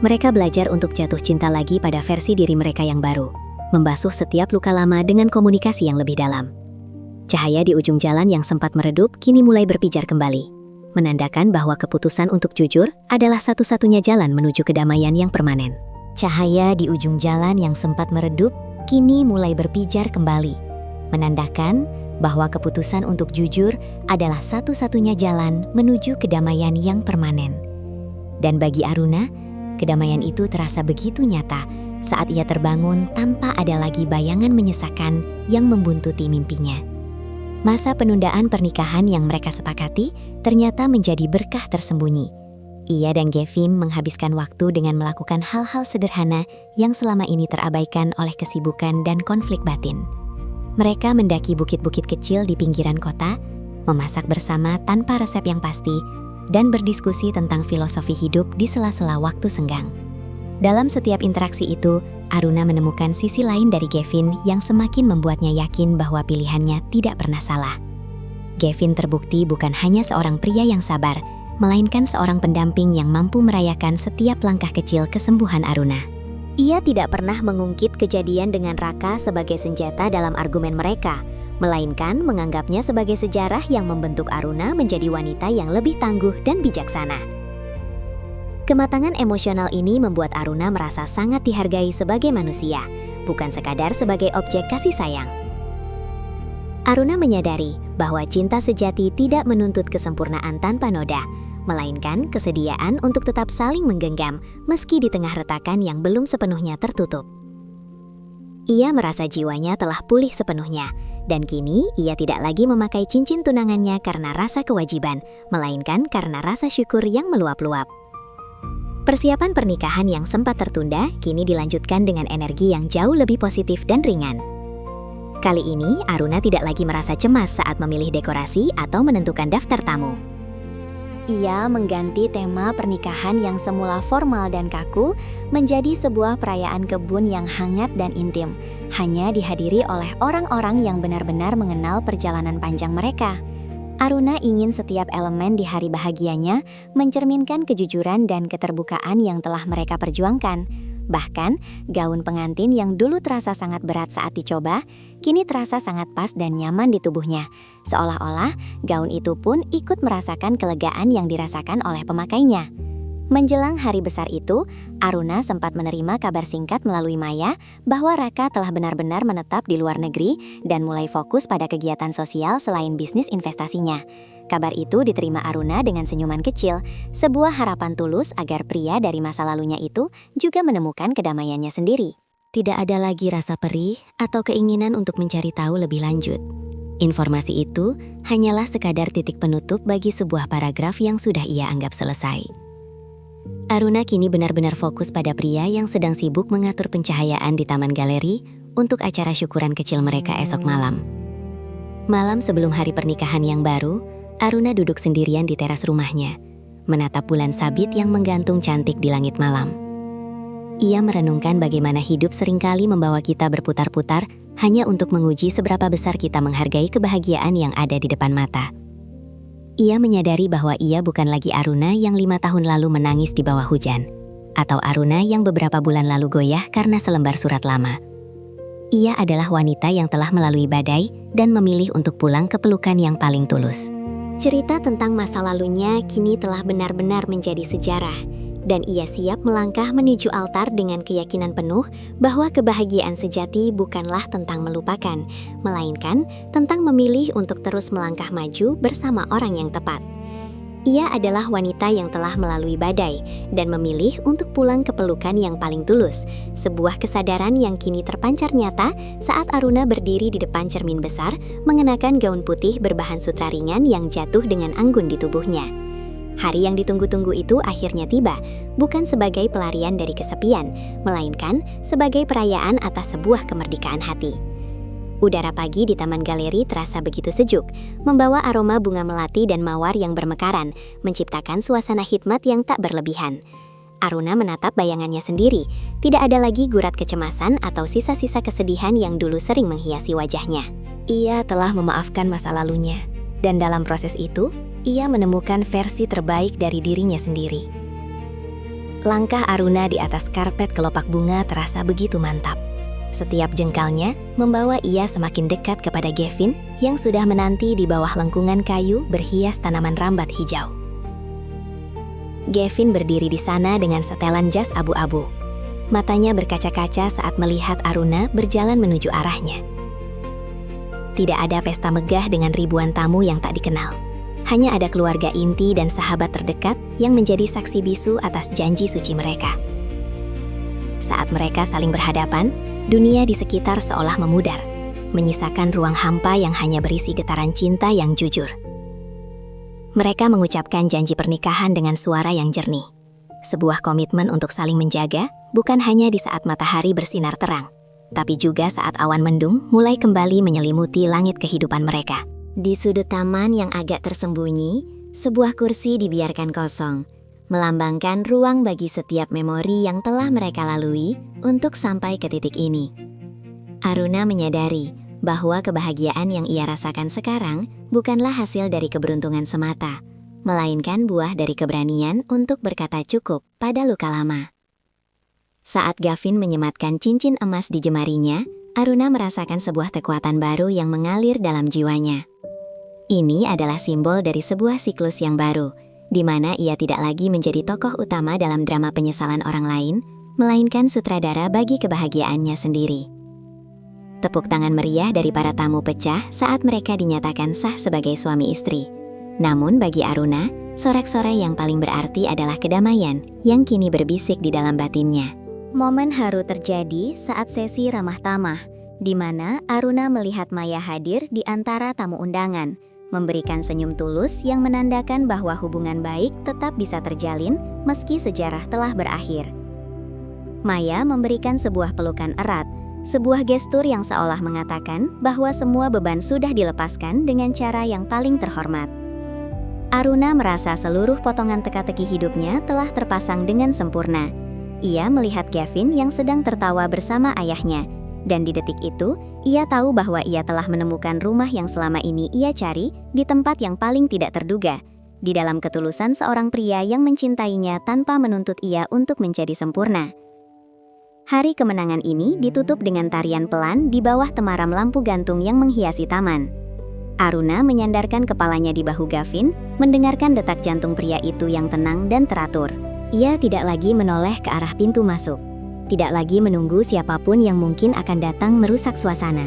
Mereka belajar untuk jatuh cinta lagi pada versi diri mereka yang baru, membasuh setiap luka lama dengan komunikasi yang lebih dalam. Cahaya di ujung jalan yang sempat meredup kini mulai berpijar kembali, menandakan bahwa keputusan untuk jujur adalah satu-satunya jalan menuju kedamaian yang permanen. Cahaya di ujung jalan yang sempat meredup kini mulai berpijar kembali, menandakan bahwa keputusan untuk jujur adalah satu-satunya jalan menuju kedamaian yang permanen. Dan bagi Aruna, kedamaian itu terasa begitu nyata saat ia terbangun tanpa ada lagi bayangan menyesakan yang membuntuti mimpinya. Masa penundaan pernikahan yang mereka sepakati ternyata menjadi berkah tersembunyi. Ia dan Gavin menghabiskan waktu dengan melakukan hal-hal sederhana yang selama ini terabaikan oleh kesibukan dan konflik batin. Mereka mendaki bukit-bukit kecil di pinggiran kota, memasak bersama tanpa resep yang pasti, dan berdiskusi tentang filosofi hidup di sela-sela waktu senggang. Dalam setiap interaksi itu, Aruna menemukan sisi lain dari Gavin yang semakin membuatnya yakin bahwa pilihannya tidak pernah salah. Gavin terbukti bukan hanya seorang pria yang sabar, melainkan seorang pendamping yang mampu merayakan setiap langkah kecil kesembuhan Aruna. Ia tidak pernah mengungkit kejadian dengan Raka sebagai senjata dalam argumen mereka, melainkan menganggapnya sebagai sejarah yang membentuk Aruna menjadi wanita yang lebih tangguh dan bijaksana. Kematangan emosional ini membuat Aruna merasa sangat dihargai sebagai manusia, bukan sekadar sebagai objek kasih sayang. Aruna menyadari bahwa cinta sejati tidak menuntut kesempurnaan tanpa noda, melainkan kesediaan untuk tetap saling menggenggam meski di tengah retakan yang belum sepenuhnya tertutup. Ia merasa jiwanya telah pulih sepenuhnya, dan kini ia tidak lagi memakai cincin tunangannya karena rasa kewajiban, melainkan karena rasa syukur yang meluap-luap. Persiapan pernikahan yang sempat tertunda kini dilanjutkan dengan energi yang jauh lebih positif dan ringan. Kali ini, Aruna tidak lagi merasa cemas saat memilih dekorasi atau menentukan daftar tamu. Ia mengganti tema pernikahan yang semula formal dan kaku menjadi sebuah perayaan kebun yang hangat dan intim, hanya dihadiri oleh orang-orang yang benar-benar mengenal perjalanan panjang mereka. Aruna ingin setiap elemen di hari bahagianya mencerminkan kejujuran dan keterbukaan yang telah mereka perjuangkan. Bahkan, gaun pengantin yang dulu terasa sangat berat saat dicoba, kini terasa sangat pas dan nyaman di tubuhnya. Seolah-olah, gaun itu pun ikut merasakan kelegaan yang dirasakan oleh pemakainya. Menjelang hari besar itu, Aruna sempat menerima kabar singkat melalui Maya bahwa Raka telah benar-benar menetap di luar negeri dan mulai fokus pada kegiatan sosial selain bisnis investasinya. Kabar itu diterima Aruna dengan senyuman kecil, sebuah harapan tulus agar pria dari masa lalunya itu juga menemukan kedamaiannya sendiri. Tidak ada lagi rasa perih atau keinginan untuk mencari tahu lebih lanjut. Informasi itu hanyalah sekadar titik penutup bagi sebuah paragraf yang sudah ia anggap selesai. Aruna kini benar-benar fokus pada pria yang sedang sibuk mengatur pencahayaan di taman galeri untuk acara syukuran kecil mereka esok malam. Malam sebelum hari pernikahan yang baru, Aruna duduk sendirian di teras rumahnya, menatap bulan sabit yang menggantung cantik di langit malam. Ia merenungkan bagaimana hidup seringkali membawa kita berputar-putar hanya untuk menguji seberapa besar kita menghargai kebahagiaan yang ada di depan mata. Ia menyadari bahwa ia bukan lagi Aruna yang 5 tahun lalu menangis di bawah hujan, atau Aruna yang beberapa bulan lalu goyah karena selembar surat lama. Ia adalah wanita yang telah melalui badai dan memilih untuk pulang ke pelukan yang paling tulus. Cerita tentang masa lalunya kini telah benar-benar menjadi sejarah, dan ia siap melangkah menuju altar dengan keyakinan penuh bahwa kebahagiaan sejati bukanlah tentang melupakan, melainkan tentang memilih untuk terus melangkah maju bersama orang yang tepat. Ia adalah wanita yang telah melalui badai dan memilih untuk pulang ke pelukan yang paling tulus, sebuah kesadaran yang kini terpancar nyata saat Aruna berdiri di depan cermin besar mengenakan gaun putih berbahan sutra ringan yang jatuh dengan anggun di tubuhnya. Hari yang ditunggu-tunggu itu akhirnya tiba, bukan sebagai pelarian dari kesepian, melainkan sebagai perayaan atas sebuah kemerdekaan hati. Udara pagi di Taman Galeri terasa begitu sejuk, membawa aroma bunga melati dan mawar yang bermekaran, menciptakan suasana hikmat yang tak berlebihan. Aruna menatap bayangannya sendiri, tidak ada lagi gurat kecemasan atau sisa-sisa kesedihan yang dulu sering menghiasi wajahnya. Ia telah memaafkan masa lalunya, dan dalam proses itu, ia menemukan versi terbaik dari dirinya sendiri. Langkah Aruna di atas karpet kelopak bunga terasa begitu mantap. Setiap jengkalnya membawa ia semakin dekat kepada Gavin yang sudah menanti di bawah lengkungan kayu berhias tanaman rambat hijau. Gavin berdiri di sana dengan setelan jas abu-abu. Matanya berkaca-kaca saat melihat Aruna berjalan menuju arahnya. Tidak ada pesta megah dengan ribuan tamu yang tak dikenal. Hanya ada keluarga inti dan sahabat terdekat yang menjadi saksi bisu atas janji suci mereka. Saat mereka saling berhadapan, dunia di sekitar seolah memudar, menyisakan ruang hampa yang hanya berisi getaran cinta yang jujur. Mereka mengucapkan janji pernikahan dengan suara yang jernih. Sebuah komitmen untuk saling menjaga, bukan hanya di saat matahari bersinar terang, tapi juga saat awan mendung mulai kembali menyelimuti langit kehidupan mereka. Di sudut taman yang agak tersembunyi, sebuah kursi dibiarkan kosong, melambangkan ruang bagi setiap memori yang telah mereka lalui untuk sampai ke titik ini. Aruna menyadari bahwa kebahagiaan yang ia rasakan sekarang bukanlah hasil dari keberuntungan semata, melainkan buah dari keberanian untuk berkata cukup pada luka lama. Saat Gavin menyematkan cincin emas di jemarinya, Aruna merasakan sebuah kekuatan baru yang mengalir dalam jiwanya. Ini adalah simbol dari sebuah siklus yang baru, di mana ia tidak lagi menjadi tokoh utama dalam drama penyesalan orang lain, melainkan sutradara bagi kebahagiaannya sendiri. Tepuk tangan meriah dari para tamu pecah saat mereka dinyatakan sah sebagai suami istri. Namun bagi Aruna, sorak-sorai yang paling berarti adalah kedamaian yang kini berbisik di dalam batinnya. Momen haru terjadi saat sesi ramah tamah, di mana Aruna melihat Maya hadir di antara tamu undangan, memberikan senyum tulus yang menandakan bahwa hubungan baik tetap bisa terjalin meski sejarah telah berakhir. Maya memberikan sebuah pelukan erat, sebuah gestur yang seolah mengatakan bahwa semua beban sudah dilepaskan dengan cara yang paling terhormat. Aruna merasa seluruh potongan teka-teki hidupnya telah terpasang dengan sempurna. Ia melihat Gavin yang sedang tertawa bersama ayahnya, dan di detik itu, ia tahu bahwa ia telah menemukan rumah yang selama ini ia cari di tempat yang paling tidak terduga, di dalam ketulusan seorang pria yang mencintainya tanpa menuntut ia untuk menjadi sempurna. Hari kemenangan ini ditutup dengan tarian pelan di bawah temaram lampu gantung yang menghiasi taman. Aruna menyandarkan kepalanya di bahu Gavin, mendengarkan detak jantung pria itu yang tenang dan teratur. Ia tidak lagi menoleh ke arah pintu masuk. Tidak lagi menunggu siapapun yang mungkin akan datang merusak suasana.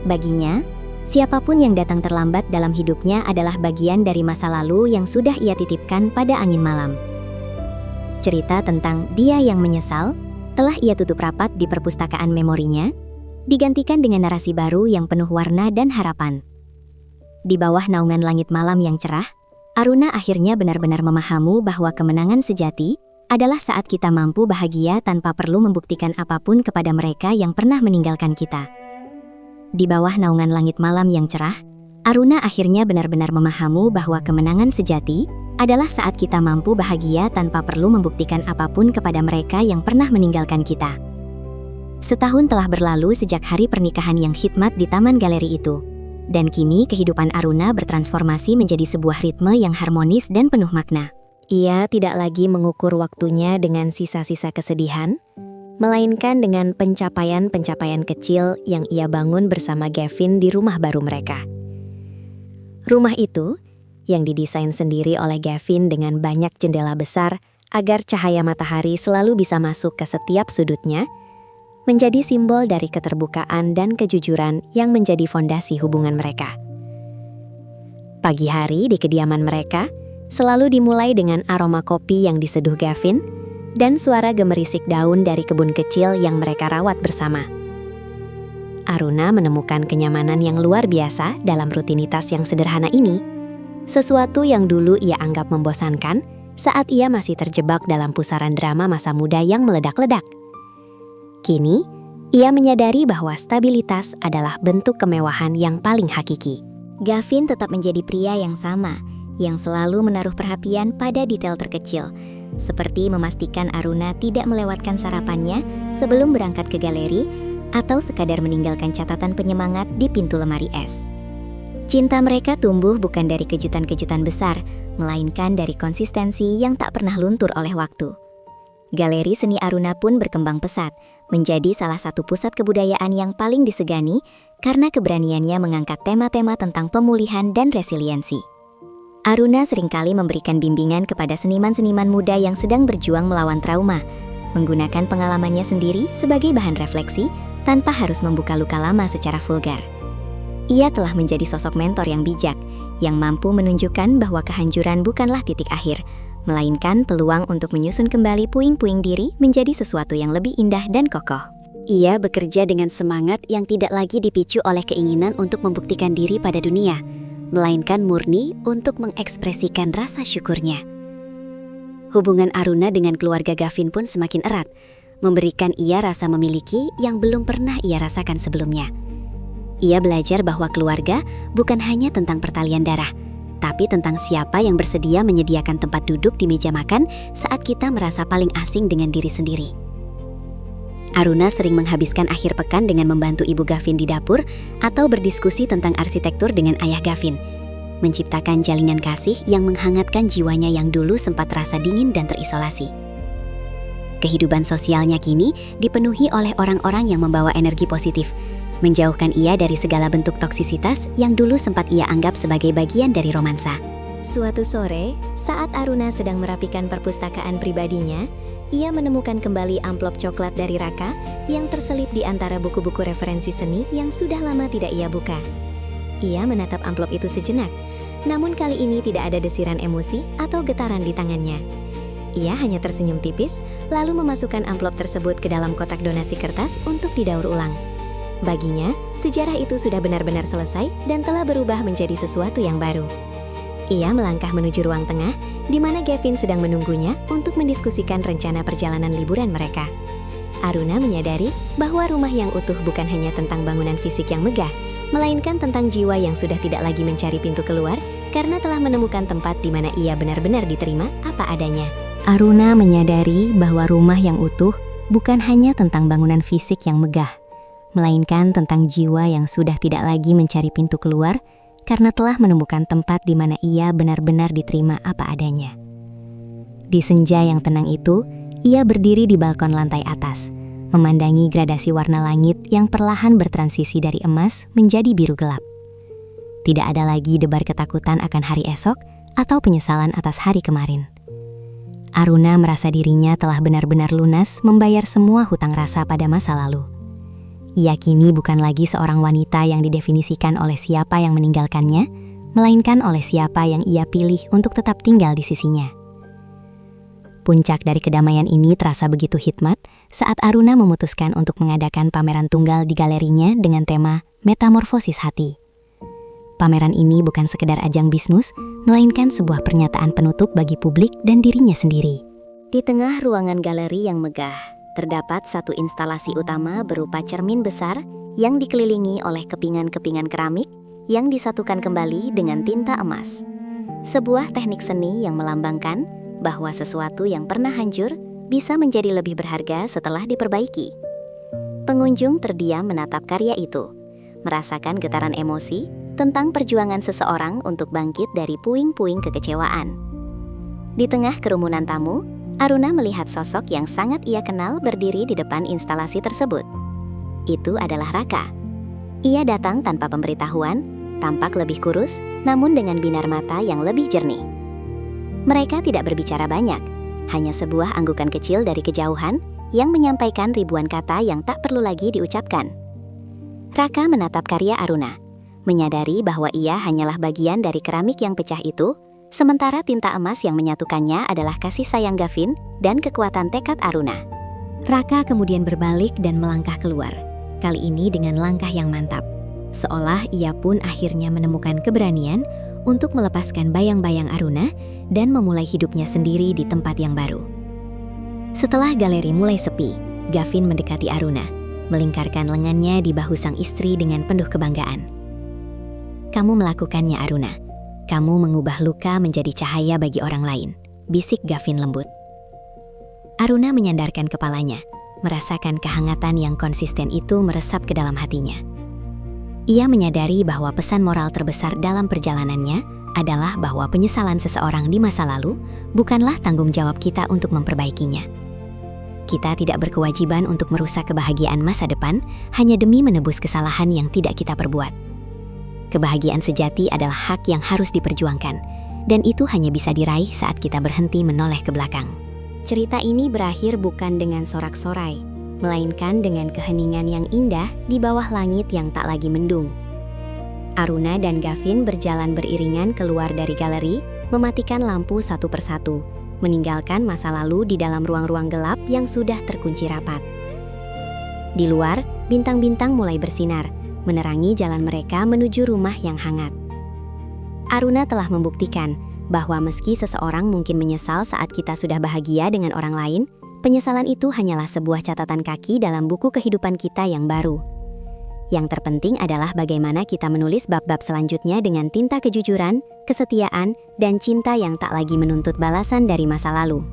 Baginya, siapapun yang datang terlambat dalam hidupnya adalah bagian dari masa lalu yang sudah ia titipkan pada angin malam. Cerita tentang dia yang menyesal telah ia tutup rapat di perpustakaan memorinya, digantikan dengan narasi baru yang penuh warna dan harapan. Di bawah naungan langit malam yang cerah, Aruna akhirnya benar-benar memahami bahwa kemenangan sejati adalah saat kita mampu bahagia tanpa perlu membuktikan apapun kepada mereka yang pernah meninggalkan kita. Di bawah naungan langit malam yang cerah, Aruna akhirnya benar-benar memahami bahwa kemenangan sejati adalah saat kita mampu bahagia tanpa perlu membuktikan apapun kepada mereka yang pernah meninggalkan kita. Setahun telah berlalu sejak hari pernikahan yang khidmat di Taman Galeri itu, dan kini kehidupan Aruna bertransformasi menjadi sebuah ritme yang harmonis dan penuh makna. Ia tidak lagi mengukur waktunya dengan sisa-sisa kesedihan, melainkan dengan pencapaian-pencapaian kecil yang ia bangun bersama Gavin di rumah baru mereka. Rumah itu yang didesain sendiri oleh Gavin dengan banyak jendela besar agar cahaya matahari selalu bisa masuk ke setiap sudutnya, menjadi simbol dari keterbukaan dan kejujuran yang menjadi fondasi hubungan mereka. Pagi hari di kediaman mereka selalu dimulai dengan aroma kopi yang diseduh Gavin dan suara gemerisik daun dari kebun kecil yang mereka rawat bersama. Aruna menemukan kenyamanan yang luar biasa dalam rutinitas yang sederhana ini, sesuatu yang dulu ia anggap membosankan saat ia masih terjebak dalam pusaran drama masa muda yang meledak-ledak. Kini, ia menyadari bahwa stabilitas adalah bentuk kemewahan yang paling hakiki. Gavin tetap menjadi pria yang sama, yang selalu menaruh perhatian pada detail terkecil, seperti memastikan Aruna tidak melewatkan sarapannya sebelum berangkat ke galeri, atau sekadar meninggalkan catatan penyemangat di pintu lemari es. Cinta mereka tumbuh bukan dari kejutan-kejutan besar, melainkan dari konsistensi yang tak pernah luntur oleh waktu. Galeri Seni Aruna pun berkembang pesat, menjadi salah satu pusat kebudayaan yang paling disegani karena keberaniannya mengangkat tema-tema tentang pemulihan dan resiliensi. Aruna seringkali memberikan bimbingan kepada seniman-seniman muda yang sedang berjuang melawan trauma, menggunakan pengalamannya sendiri sebagai bahan refleksi tanpa harus membuka luka lama secara vulgar. Ia telah menjadi sosok mentor yang bijak, yang mampu menunjukkan bahwa kehancuran bukanlah titik akhir, melainkan peluang untuk menyusun kembali puing-puing diri menjadi sesuatu yang lebih indah dan kokoh. Ia bekerja dengan semangat yang tidak lagi dipicu oleh keinginan untuk membuktikan diri pada dunia, melainkan murni untuk mengekspresikan rasa syukurnya. Hubungan Aruna dengan keluarga Gavin pun semakin erat, memberikan ia rasa memiliki yang belum pernah ia rasakan sebelumnya. Ia belajar bahwa keluarga bukan hanya tentang pertalian darah, tapi tentang siapa yang bersedia menyediakan tempat duduk di meja makan saat kita merasa paling asing dengan diri sendiri. Aruna sering menghabiskan akhir pekan dengan membantu ibu Gavin di dapur atau berdiskusi tentang arsitektur dengan ayah Gavin, menciptakan jalinan kasih yang menghangatkan jiwanya yang dulu sempat terasa dingin dan terisolasi. Kehidupan sosialnya kini dipenuhi oleh orang-orang yang membawa energi positif, menjauhkan ia dari segala bentuk toksisitas yang dulu sempat ia anggap sebagai bagian dari romansa. Suatu sore, saat Aruna sedang merapikan perpustakaan pribadinya, ia menemukan kembali amplop coklat dari Raka yang terselip di antara buku-buku referensi seni yang sudah lama tidak ia buka. Ia menatap amplop itu sejenak, namun kali ini tidak ada desiran emosi atau getaran di tangannya. Ia hanya tersenyum tipis, lalu memasukkan amplop tersebut ke dalam kotak donasi kertas untuk didaur ulang. Baginya, sejarah itu sudah benar-benar selesai dan telah berubah menjadi sesuatu yang baru. Ia melangkah menuju ruang tengah, di mana Gavin sedang menunggunya untuk mendiskusikan rencana perjalanan liburan mereka. Aruna menyadari bahwa rumah yang utuh bukan hanya tentang bangunan fisik yang megah, melainkan tentang jiwa yang sudah tidak lagi mencari pintu keluar karena telah menemukan tempat di mana ia benar-benar diterima apa adanya. Aruna menyadari bahwa rumah yang utuh bukan hanya tentang bangunan fisik yang megah, melainkan tentang jiwa yang sudah tidak lagi mencari pintu keluar karena telah menemukan tempat di mana ia benar-benar diterima apa adanya. Di senja yang tenang itu, ia berdiri di balkon lantai atas, memandangi gradasi warna langit yang perlahan bertransisi dari emas menjadi biru gelap. Tidak ada lagi debar ketakutan akan hari esok atau penyesalan atas hari kemarin. Aruna merasa dirinya telah benar-benar lunas membayar semua hutang rasa pada masa lalu. Ia kini bukan lagi seorang wanita yang didefinisikan oleh siapa yang meninggalkannya, melainkan oleh siapa yang ia pilih untuk tetap tinggal di sisinya. Puncak dari kedamaian ini terasa begitu hikmat saat Aruna memutuskan untuk mengadakan pameran tunggal di galerinya dengan tema Metamorfosis Hati. Pameran ini bukan sekedar ajang bisnis, melainkan sebuah pernyataan penutup bagi publik dan dirinya sendiri. Di tengah ruangan galeri yang megah, terdapat satu instalasi utama berupa cermin besar yang dikelilingi oleh kepingan-kepingan keramik yang disatukan kembali dengan tinta emas. Sebuah teknik seni yang melambangkan bahwa sesuatu yang pernah hancur bisa menjadi lebih berharga setelah diperbaiki. Pengunjung terdiam menatap karya itu, merasakan getaran emosi tentang perjuangan seseorang untuk bangkit dari puing-puing kekecewaan. Di tengah kerumunan tamu, Aruna melihat sosok yang sangat ia kenal berdiri di depan instalasi tersebut. Itu adalah Raka. Ia datang tanpa pemberitahuan, tampak lebih kurus, namun dengan binar mata yang lebih jernih. Mereka tidak berbicara banyak, hanya sebuah anggukan kecil dari kejauhan yang menyampaikan ribuan kata yang tak perlu lagi diucapkan. Raka menatap karya Aruna, menyadari bahwa ia hanyalah bagian dari keramik yang pecah itu, sementara tinta emas yang menyatukannya adalah kasih sayang Gavin dan kekuatan tekad Aruna. Raka kemudian berbalik dan melangkah keluar, kali ini dengan langkah yang mantap. Seolah ia pun akhirnya menemukan keberanian untuk melepaskan bayang-bayang Aruna dan memulai hidupnya sendiri di tempat yang baru. Setelah galeri mulai sepi, Gavin mendekati Aruna, melingkarkan lengannya di bahu sang istri dengan penuh kebanggaan. "Kamu melakukannya, Aruna. Kamu mengubah luka menjadi cahaya bagi orang lain," bisik Gavin lembut. Aruna menyandarkan kepalanya, merasakan kehangatan yang konsisten itu meresap ke dalam hatinya. Ia menyadari bahwa pesan moral terbesar dalam perjalanannya adalah bahwa penyesalan seseorang di masa lalu bukanlah tanggung jawab kita untuk memperbaikinya. Kita tidak berkewajiban untuk merusak kebahagiaan masa depan hanya demi menebus kesalahan yang tidak kita perbuat. Kebahagiaan sejati adalah hak yang harus diperjuangkan, dan itu hanya bisa diraih saat kita berhenti menoleh ke belakang. Cerita ini berakhir bukan dengan sorak-sorai, melainkan dengan keheningan yang indah di bawah langit yang tak lagi mendung. Aruna dan Gavin berjalan beriringan keluar dari galeri, mematikan lampu satu persatu, meninggalkan masa lalu di dalam ruang-ruang gelap yang sudah terkunci rapat. Di luar, bintang-bintang mulai bersinar, menerangi jalan mereka menuju rumah yang hangat. Aruna telah membuktikan bahwa meski seseorang mungkin menyesal saat kita sudah bahagia dengan orang lain, penyesalan itu hanyalah sebuah catatan kaki dalam buku kehidupan kita yang baru. Yang terpenting adalah bagaimana kita menulis bab-bab selanjutnya dengan tinta kejujuran, kesetiaan, dan cinta yang tak lagi menuntut balasan dari masa lalu.